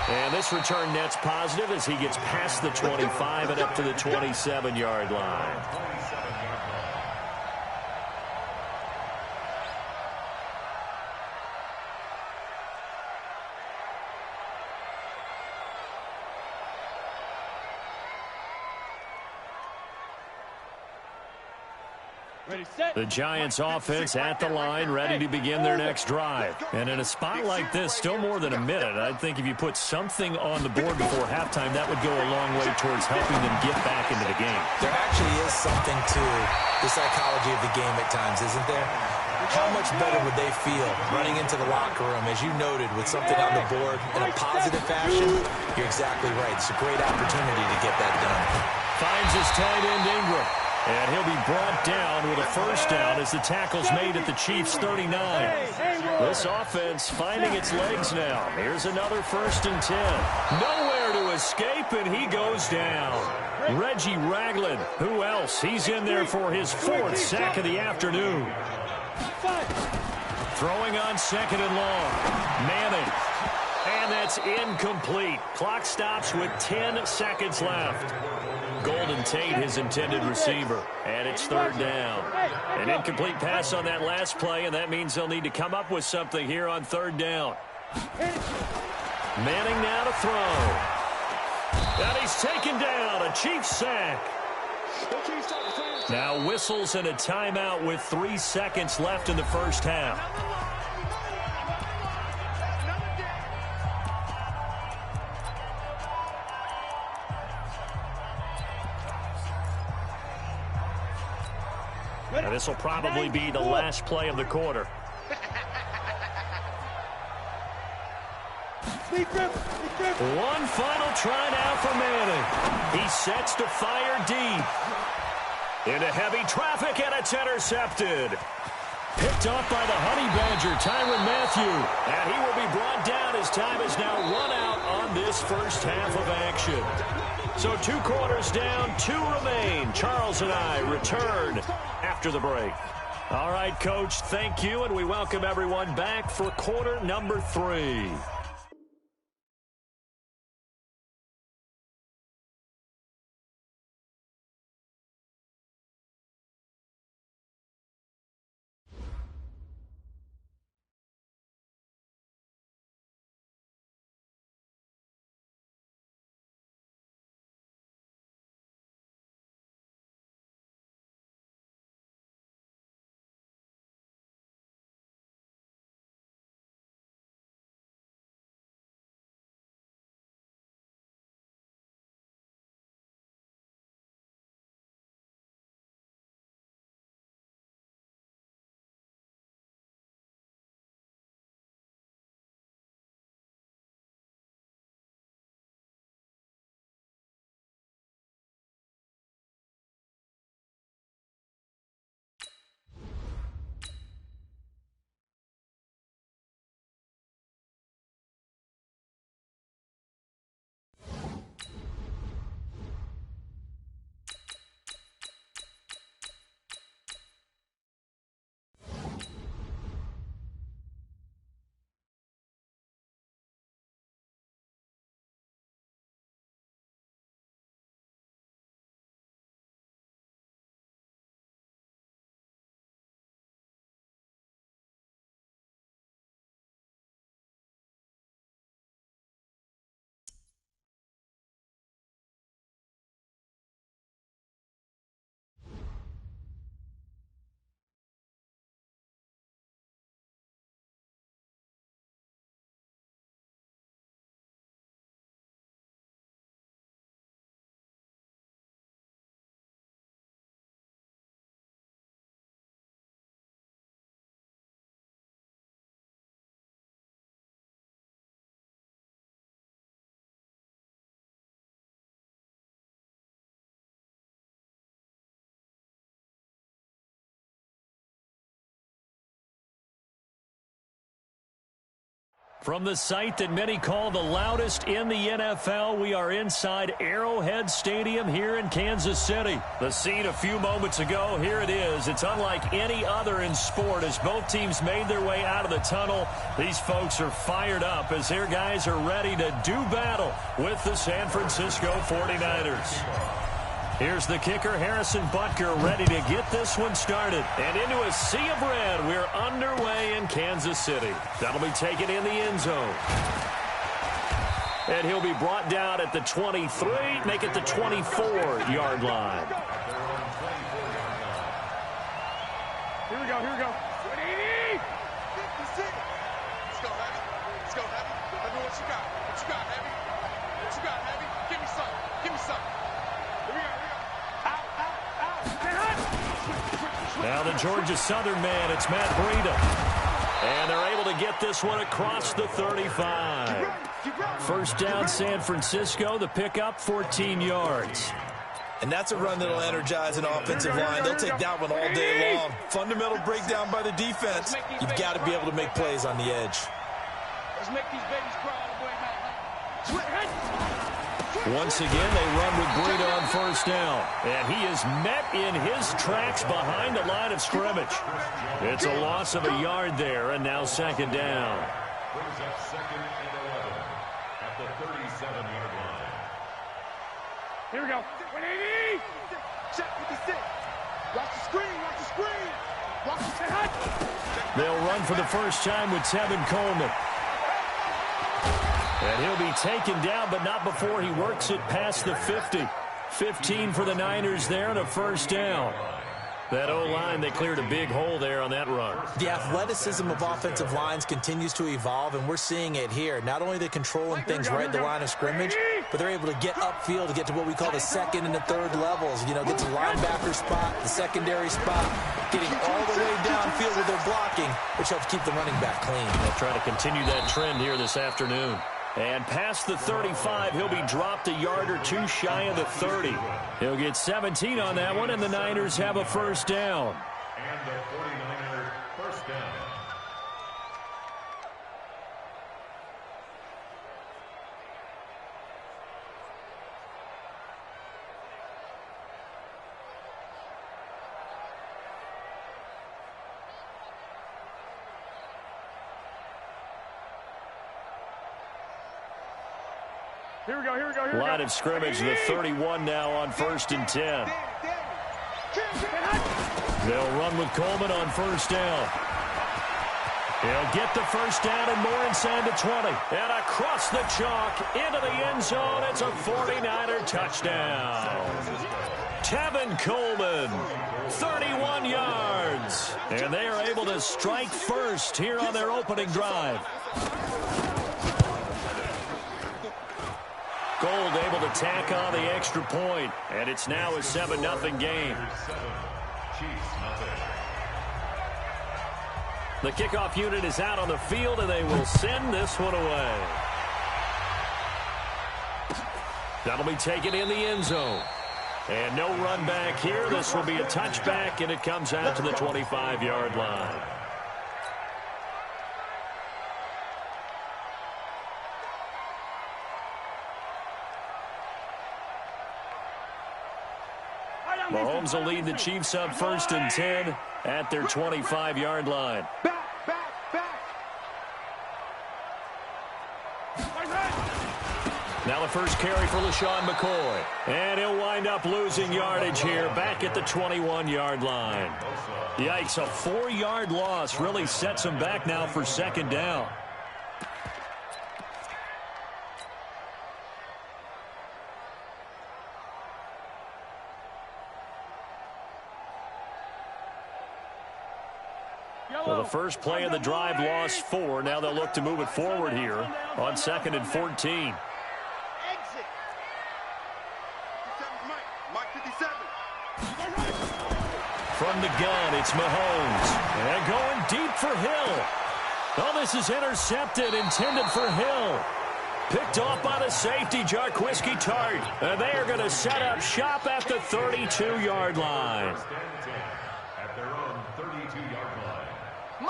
And this return net's positive as he gets past the 25 and up to the 27-yard line. The Giants offense at the line, ready to begin their next drive. And in a spot like this, still more than a minute, I think if you put something on the board before halftime, that would go a long way towards helping them get back into the game. There actually is something to the psychology of the game at times, isn't there? How much better would they feel running into the locker room, as you noted, with something on the board in a positive fashion? You're exactly right. It's a great opportunity to get that done. Finds his tight end Ingram. And he'll be brought down with a first down as the tackle's made at the Chiefs' 39. This offense finding its legs now. Here's another 1st and 10. Nowhere to escape, and he goes down. Reggie Ragland. Who else? He's in there for his 4th sack of the afternoon. Throwing on 2nd and long. Manning. And that's incomplete. Clock stops with 10 seconds left. Golden Tate, his intended receiver. And it's 3rd down. An incomplete pass on that last play, and that means they'll need to come up with something here on 3rd down. Manning now to throw. And he's taken down. A Chiefs sack. Now whistles and a timeout with 3 seconds left in the first half. And this will probably be the last play of the quarter. One final try now for Manning. He sets to fire deep. Into heavy traffic, and it's intercepted. Picked off by the Honey Badger, Tyrann Mathieu. And he will be brought down as time is now run out on this first half of action. So 2 quarters down, 2 remain. Charles and I return after the break. All right, Coach, thank you, and we welcome everyone back for quarter number 3. From the site that many call the loudest in the NFL, we are inside Arrowhead Stadium here in Kansas City. The scene a few moments ago, here it is. It's unlike any other in sport as both teams made their way out of the tunnel. These folks are fired up as their guys are ready to do battle with the San Francisco 49ers. Here's the kicker, Harrison Butker, ready to get this one started. And into a sea of red, we're underway in Kansas City. That'll be taken in the end zone. And he'll be brought down at the 23, make it the 24-yard line. Here we go, here we go. 180! 56! Let's go, Heavy. Let's go, Heavy. Let me know what you got. What you got, Heavy? What you got, Heavy? Give me some. Give me some. Here we go, here we go. Now the Georgia Southern man, it's Matt Breida. And they're able to get this one across the 35. First down, San Francisco. The pickup, 14 yards. And that's a run that'll energize an offensive line. They'll take that one all day long. Fundamental breakdown by the defense. You've got to be able to make plays on the edge. Let's make these babies cry all the way, man. Once again, they run with Breida on first down. And he is met in his tracks behind the line of scrimmage. It's a loss of a yard there, and now second down. Brings up second and 11 at the 37-yard line. Here we go. 180! Check 56. Watch the screen, watch the screen. Watch the hut. They'll run for the first time with Tevin Coleman. And he'll be taken down, but not before he works it past the 50. 15 for the Niners there and a first down. That O-line, they cleared a big hole there on that run. The athleticism of offensive lines continues to evolve, and we're seeing it here. Not only are they controlling things right at the line of scrimmage, but they're able to get upfield to get to what we call the second and the third levels. You know, get to the linebacker spot, the secondary spot, getting all the way downfield with their blocking, which helps keep the running back clean. They'll try to continue that trend here this afternoon. And past the 35, he'll be dropped a yard or two shy of the 30. He'll get 17 on that one, and the Niners have a first down. And the 49ers first down. Here we go, here we go, here we go. Line of scrimmage, the 31 now on first and 10. They'll run with Coleman on first down. He'll get the first down and more inside the 20. And across the chalk into the end zone. It's a 49er touchdown. Tevin Coleman, 31 yards. And they are able to strike first here on their opening drive. Gold able to tack on the extra point, and it's now a 7-0 game. The kickoff unit is out on the field, and they will send this one away. That'll be taken in the end zone. And no run back here. This will be a touchback, and it comes out to the 25-yard line. Mahomes will lead the Chiefs up first and 10 at their 25-yard line. Now the first carry for LaShawn McCoy. And he'll wind up losing yardage here back at the 21-yard line. Yikes, a 4-yard loss really sets him back now for second down. Well, the first play of the drive lost 4. Now they'll look to move it forward here on second and 14. Exit. Mike 57. From the gun, it's Mahomes. And going deep for Hill. Oh, this is intercepted, intended for Hill. Picked off by the safety, Jarquiski Tart. And they are going to set up shop at the 32-yard line. At their own 32-yard line.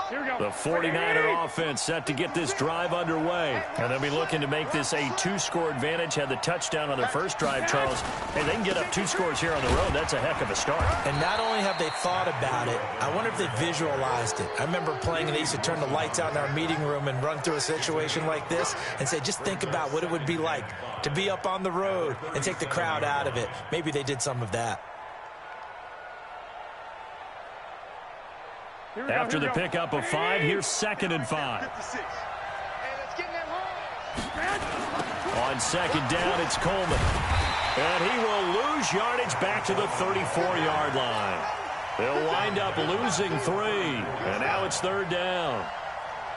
Here we go. The 49er offense set to get this drive underway. And they'll be looking to make this a 2-score advantage. Had the touchdown on their first drive, Charles. Hey, they can get up 2 scores here on the road. That's a heck of a start. And not only have they thought about it, I wonder if they visualized it. I remember playing and they used to turn the lights out in our meeting room and run through a situation like this and say, just think about what it would be like to be up on the road and take the crowd out of it. Maybe they did some of that. After the pickup of 5, here's 2nd and 5. On 2nd down, it's Coleman. And he will lose yardage back to the 34-yard line. They'll wind up losing 3. And now it's 3rd down.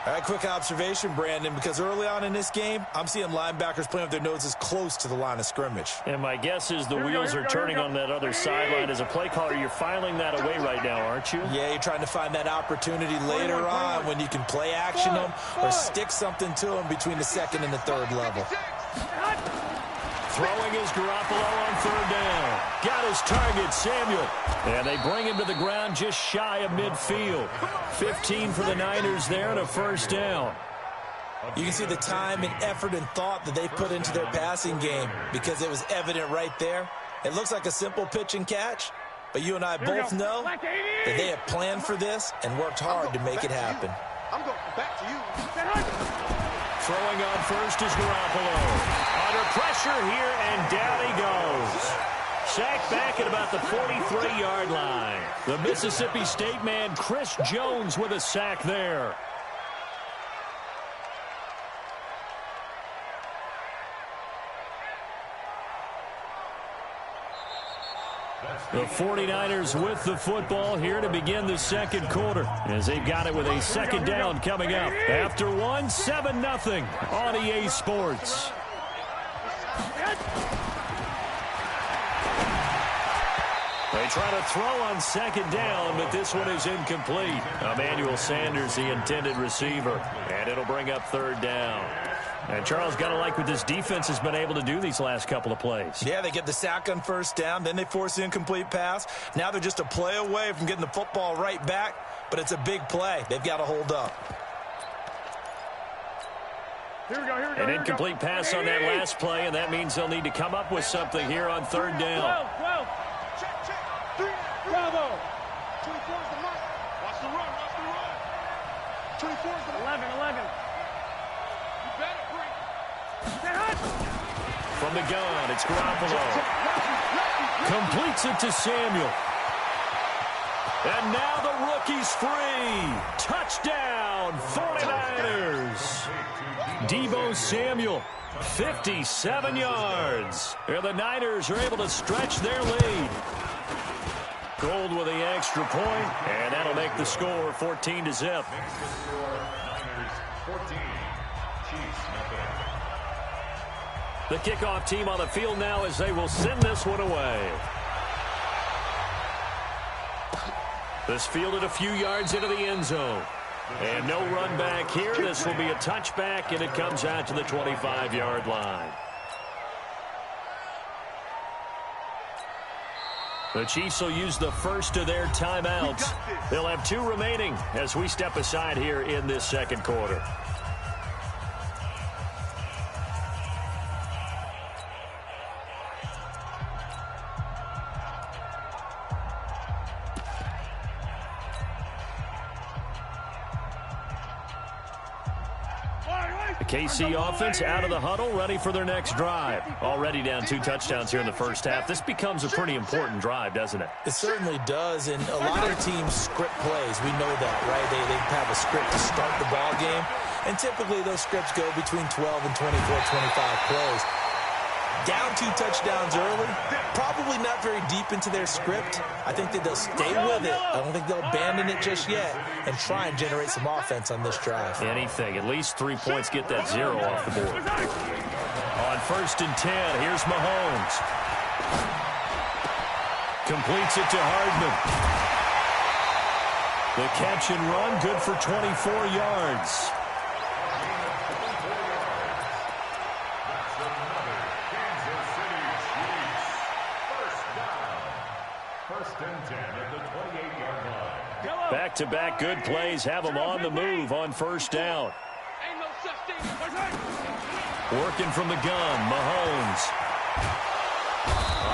All right, quick observation, Brandon, because early on in this game, I'm seeing linebackers playing with their noses close to the line of scrimmage. And my guess is the wheels are turning on that other sideline. As a play caller, you're filing that away right now, aren't you? Yeah, you're trying to find that opportunity later on when you can play action them or stick something to them between the 2nd and the 3rd level. Throwing is Garoppolo on 3rd down. Got his target, Samuel. And they bring him to the ground just shy of midfield. 15 for the Niners there and a 1st down. You can see the time and effort and thought that they put into their passing game because it was evident right there. It looks like a simple pitch and catch, but you and I both know that they have planned for this and worked hard to make it happen. I'm going back to you. Throwing on 1st is Garoppolo. Under pressure here, and down he goes. Sacked back at about the 43-yard line. The Mississippi State man, Chris Jones, with a sack there. The 49ers with the football here to begin the 2nd quarter, as they've got it with a 2nd down coming up. After 1, 7-0 on EA Sports. They try to throw on 2nd down, but this one is incomplete. Emmanuel Sanders, the intended receiver, and it'll bring up 3rd down. And Charles, got to like what this defense has been able to do these last couple of plays. Yeah, they get the sack on 1st down, then they force the incomplete pass. Now they're just a play away from getting the football right back, but it's a big play. They've got to hold up. An incomplete pass on that last play, and that means they'll need to come up with something here on 3rd down. 12. Check. 3. Bravo. 24 is the mark. Watch the run. 24 is the 11. From the gun, it's Garoppolo. Completes it to Samuel. And now the rookie's free. Touchdown, 49ers. Deebo Samuel, 57 yards. And the Niners are able to stretch their lead. Gold with the extra point, and that'll make the score 14-0. The kickoff team on the field now as they will send this one away. This fielded a few yards into the end zone. And no run back here. This will be a touchback, and it comes out to the 25-yard line. The Chiefs will use the first of their timeouts. They'll have 2 remaining as we step aside here in this 2nd quarter. KC offense out of the huddle, ready for their next drive. Already down 2 touchdowns here in the first half. This becomes a pretty important drive, doesn't it? It certainly does, and a lot of teams script plays. We know that, right? They have a script to start the ball game, and typically those scripts go between 12 and 24, 25 plays. Down 2 touchdowns early, probably not very deep into their script. I think that they'll stay with it. I don't think they'll abandon it just yet and try and generate some offense on this drive. Anything. At least 3 points, get that 0 off the board. On 1st and 10, here's Mahomes. Completes it to Hardman. The catch and run, good for 24 yards. Back-to-back good plays have them on the move on first down. Working from the gun, Mahomes.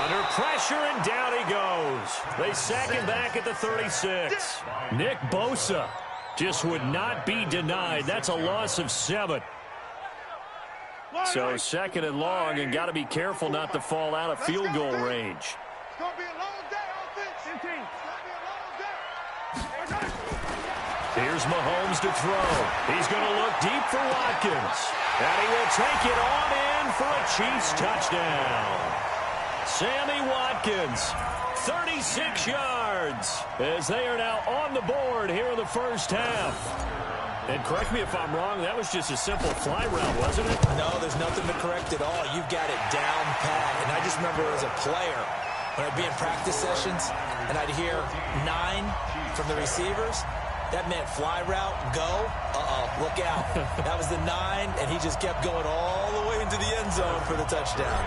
Under pressure, and down he goes. They sack him back at the 36. Nick Bosa just would not be denied. That's a loss of 7. So second and long, and got to be careful not to fall out of field goal range. It's going to be a long day, offense. It's going to be a long day. Here's Mahomes to throw. He's going to look deep for Watkins. And he will take it on in for a Chiefs touchdown. Sammy Watkins, 36 yards, as they are now on the board here in the first half. And correct me if I'm wrong, that was just a simple fly route, wasn't it? No, there's nothing to correct at all. You've got it down pat. And I just remember as a player, when I'd be in practice sessions, and I'd hear 9 from the receivers, that meant fly route, go, look out. That was the 9, and he just kept going all the way into the end zone for the touchdown.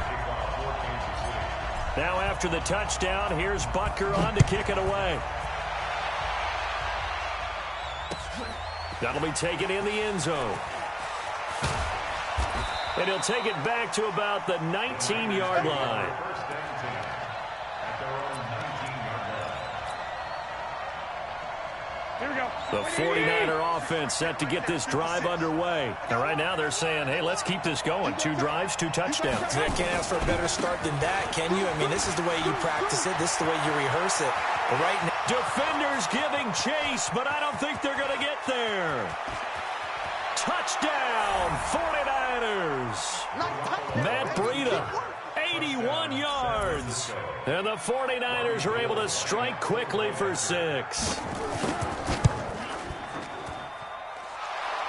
Now after the touchdown, here's Butker on to kick it away. That'll be taken in the end zone. And he'll take it back to about the 19-yard line. Here we go. The 49er offense set to get this drive underway. And right now they're saying, hey, let's keep this going. 2 drives, 2 touchdowns. Yeah, can't ask for a better start than that, can you? I mean, this is the way you practice it. This is the way you rehearse it. But right now, Defenders giving chase, but I don't think they're going to get there. Touchdown, 49ers. Matt Breida, 81 yards. And the 49ers are able to strike quickly for 6.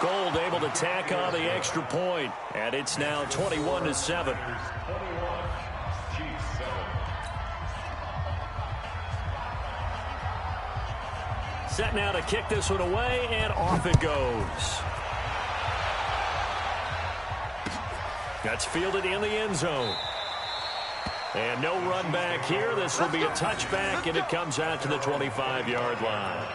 Gold able to tack on the extra point, and it's now 21-7. Set now to kick this one away, and off it goes. That's fielded in the end zone. And no run back here. This will be a touchback, and it comes out to the 25-yard line.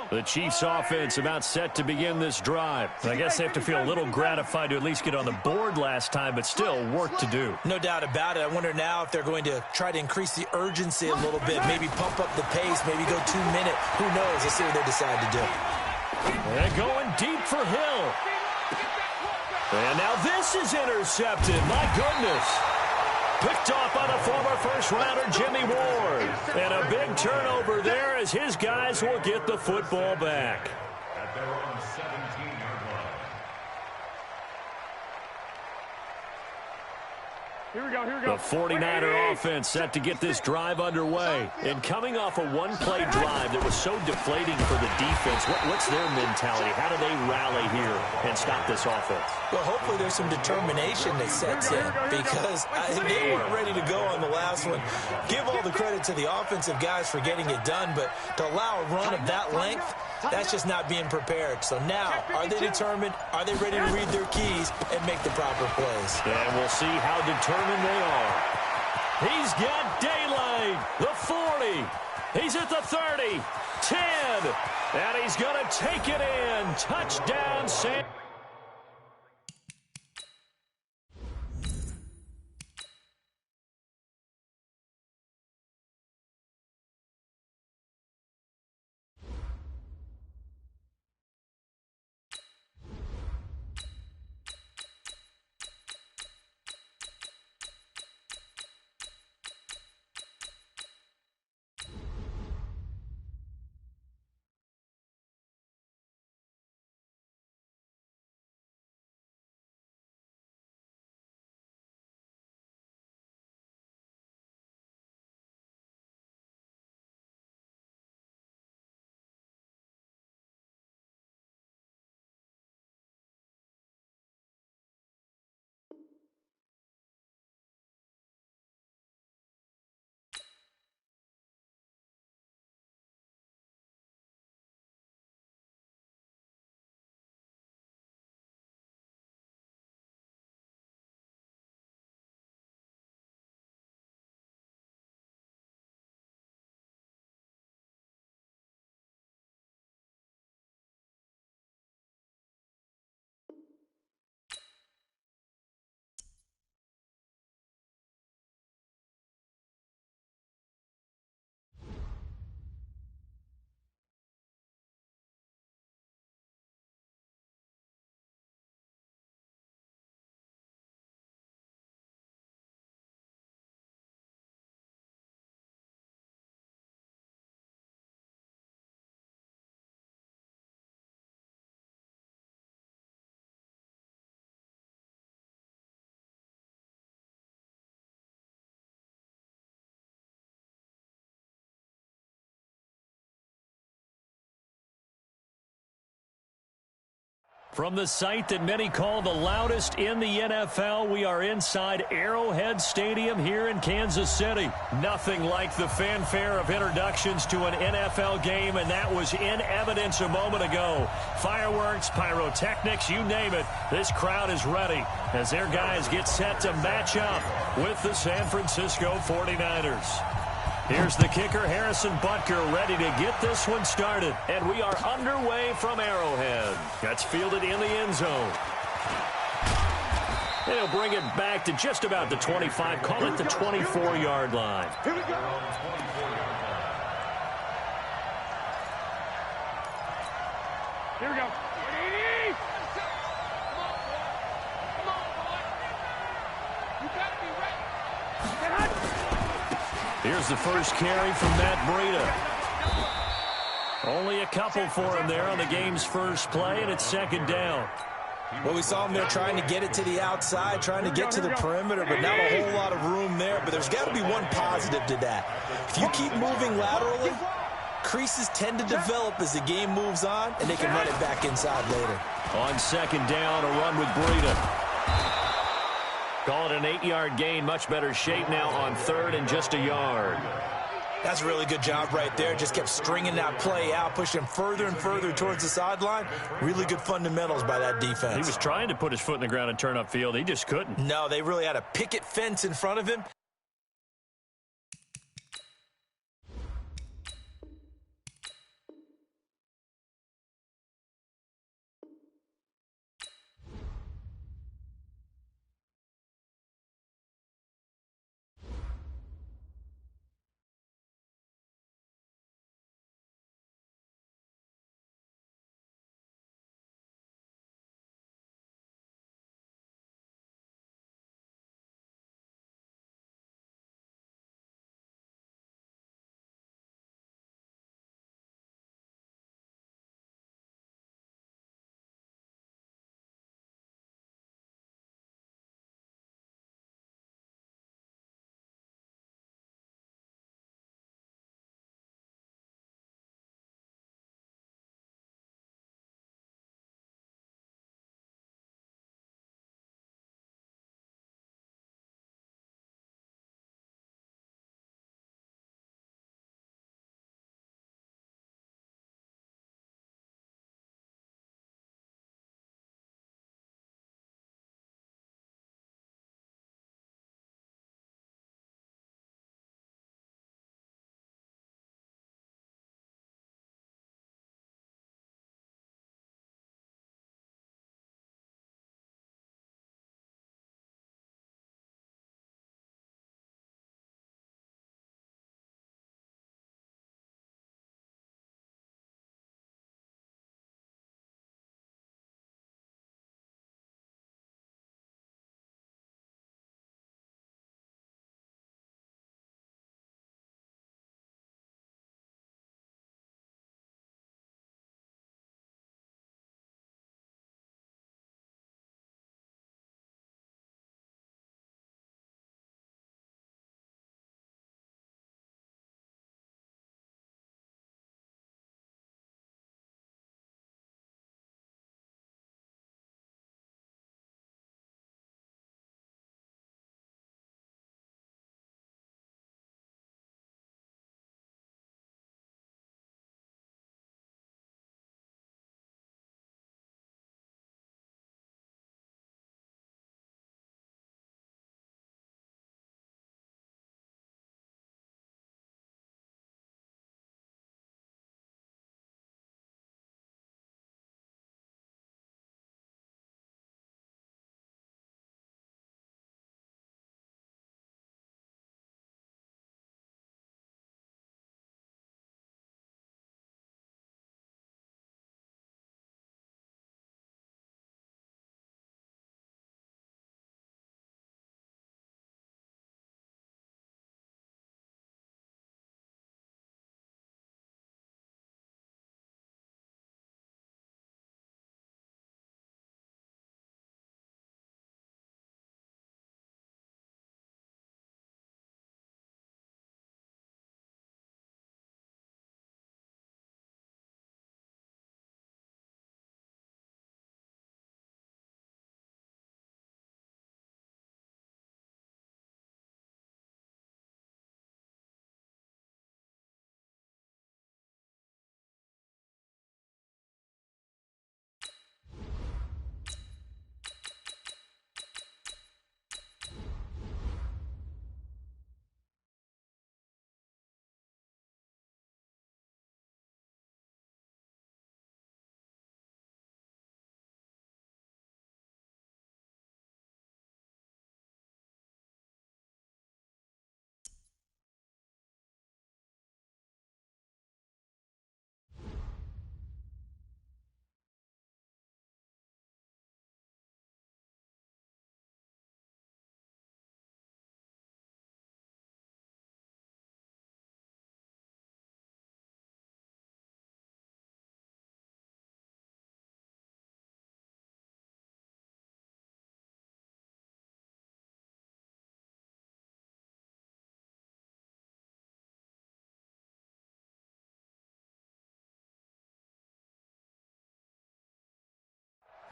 The Chiefs offense about set to begin this drive. I guess they have to feel a little gratified to at least get on the board last time, but still work to do. no doubt about it. I wonder now if they're going to try to increase the urgency a little bit, maybe pump up the pace, maybe go 2-minute. Who knows? Let's see what they decide to do. And going deep for Hill. And now this is intercepted. My goodness. Picked off by the former first-rounder Jimmy Ward. And a big turnover there as his guys will get the football back. At their own 17-yard line. Here we go, here we go. The 49er offense set to get this drive underway. And coming off a one-play drive that was so deflating for the defense, what's their mentality? How do they rally here and stop this offense? Well, hopefully there's some determination that sets in because they weren't ready to go on the last one. Give all the credit to the offensive guys for getting it done, but to allow a run of that length, that's just not being prepared. So now, are they determined? Are they ready to read their keys and make the proper plays? And we'll see how determined they are. He's got daylight. The 40. He's at the 30. 10. And he's going to take it in. Touchdown, Sam. From the site that many call the loudest in the NFL, we are inside Arrowhead Stadium here in Kansas City. Nothing like the fanfare of introductions to an NFL game, and that was in evidence a moment ago. Fireworks, pyrotechnics, you name it. This crowd is ready as their guys get set to match up with the San Francisco 49ers. Here's the kicker, Harrison Butker, ready to get this one started. And we are underway from Arrowhead. That's fielded in the end zone. And he'll bring it back to just about the 25, call it the 24-yard line. Here we go. Here we go. Come on, boy. You got to be ready. Here's the first carry from Matt Breida. Only a couple for him there on the game's first play, and it's second down. Well, we saw him there trying to get it to the outside, trying to get to the perimeter, but not a whole lot of room there. But there's got to be one positive to that. If you keep moving laterally, creases tend to develop as the game moves on, and they can run it back inside later. On second down, a run with Breida. Call it an 8-yard gain. Much better shape now on third and just a yard. That's a really good job right there. Just kept stringing that play out, pushing him further and further towards the sideline. Really good fundamentals by that defense. He was trying to put his foot in the ground and turn upfield. He just couldn't. No, they really had a picket fence in front of him.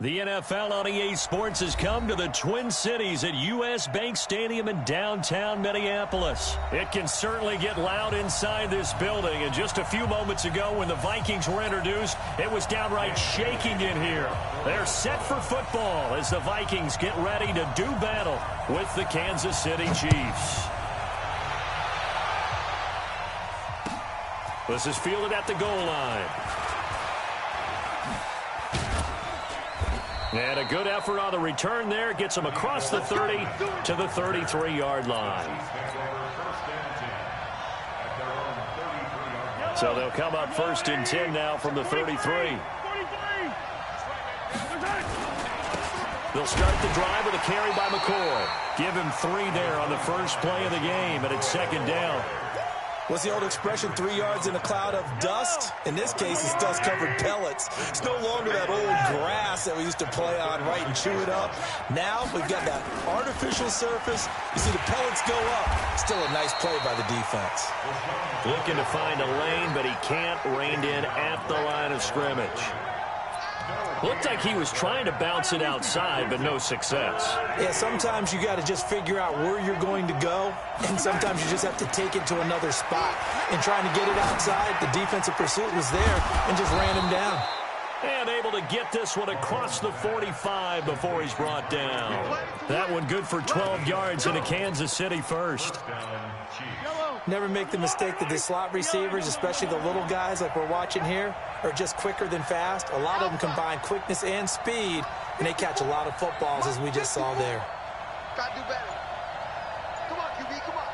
The NFL on EA Sports has come to the Twin Cities at U.S. Bank Stadium in downtown Minneapolis. It can certainly get loud inside this building, and just a few moments ago when the Vikings were introduced, it was downright shaking in here. They're set for football as the Vikings get ready to do battle with the Kansas City Chiefs. This is fielded at the goal line. And a good effort on the return there. Gets him across the 30 to the 33-yard line. So they'll come up 1st and 10 now from the 33. They'll start the drive with a carry by McCoy. Give him 3 there on the first play of the game, and it's 2nd down. What's the old expression, 3 yards in a cloud of dust? In this case, it's dust-covered pellets. It's no longer that old grass that we used to play on, right, and chew it up. Now we've got that artificial surface. You see the pellets go up. Still a nice play by the defense. Looking to find a lane, but he can't. Reined in at the line of scrimmage. Looked like he was trying to bounce it outside, but no success. Yeah, sometimes you got to just figure out where you're going to go, and sometimes you just have to take it to another spot. And trying to get it outside, the defensive pursuit was there and just ran him down. And able to get this one across the 45 before he's brought down. That one good for 12 yards into Kansas City first. Never make the mistake that the slot receivers, especially the little guys like we're watching here, are just quicker than fast. A lot of them combine quickness and speed, and they catch a lot of footballs, as we just saw there. Gotta do better. Come on, QB, come on.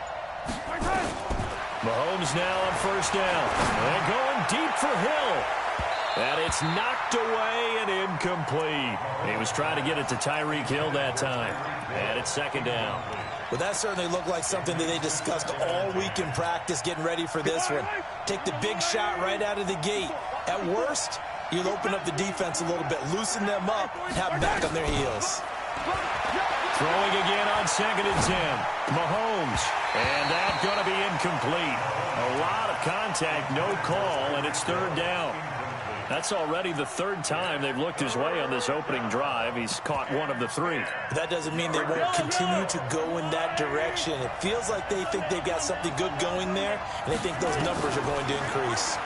Mahomes now on 1st down. And going deep for Hill. And it's knocked away and incomplete. He was trying to get it to Tyreek Hill that time. And it's 2nd down. Well, that certainly looked like something that they discussed all week in practice, getting ready for this one. Take the big shot right out of the gate. At worst, you'll open up the defense a little bit, loosen them up, and have them back on their heels. Throwing again on 2nd and 10. Mahomes. And that's going to be incomplete. A lot of contact, no call, and it's 3rd down. That's already the 3rd time they've looked his way on this opening drive. He's caught 1 of the 3. That doesn't mean they won't continue to go in that direction. It feels like they think they've got something good going there, and they think those numbers are going to increase.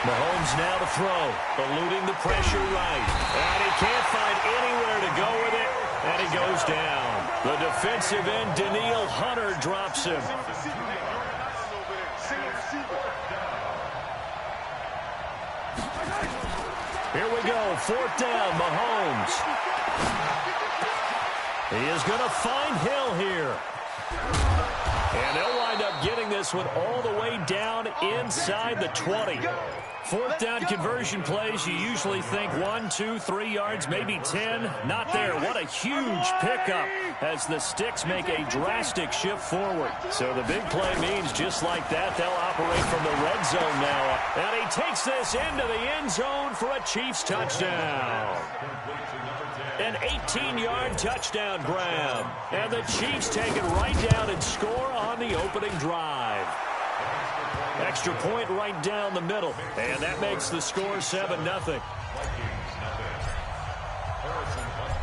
Mahomes now to throw, eluding the pressure right. And he can't find anywhere to go with it, and he goes down. The defensive end, Daniil Hunter, drops him. Here we go, 4th down, Mahomes. He is going to find Hill here. And they'll wind up getting this one all the way down inside the 20. 4th down conversion plays, you usually think 1, 2, 3 yards, maybe 10. Not there. What a huge pickup as the sticks make a drastic shift forward. So the big play means just like that, they'll operate from the red zone now. And he takes this into the end zone for a Chiefs touchdown. An 18-yard touchdown grab. And the Chiefs take it right down and score on the opening drive. Extra point right down the middle. And that makes the score 7-0.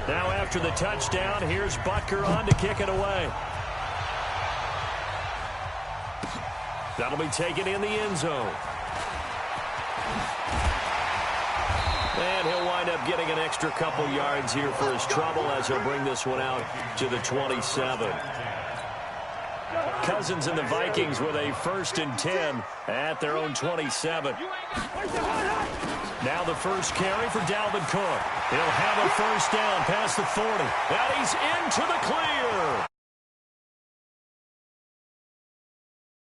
Now after the touchdown, here's Butker on to kick it away. That'll be taken in the end zone. And he'll wind up getting an extra couple yards here for his trouble as he'll bring this one out to the 27. Cousins and the Vikings with a 1st and 10 at their own 27. Now the first carry for Dalvin Cook. He'll have a 1st down past the 40. And he's into the clear.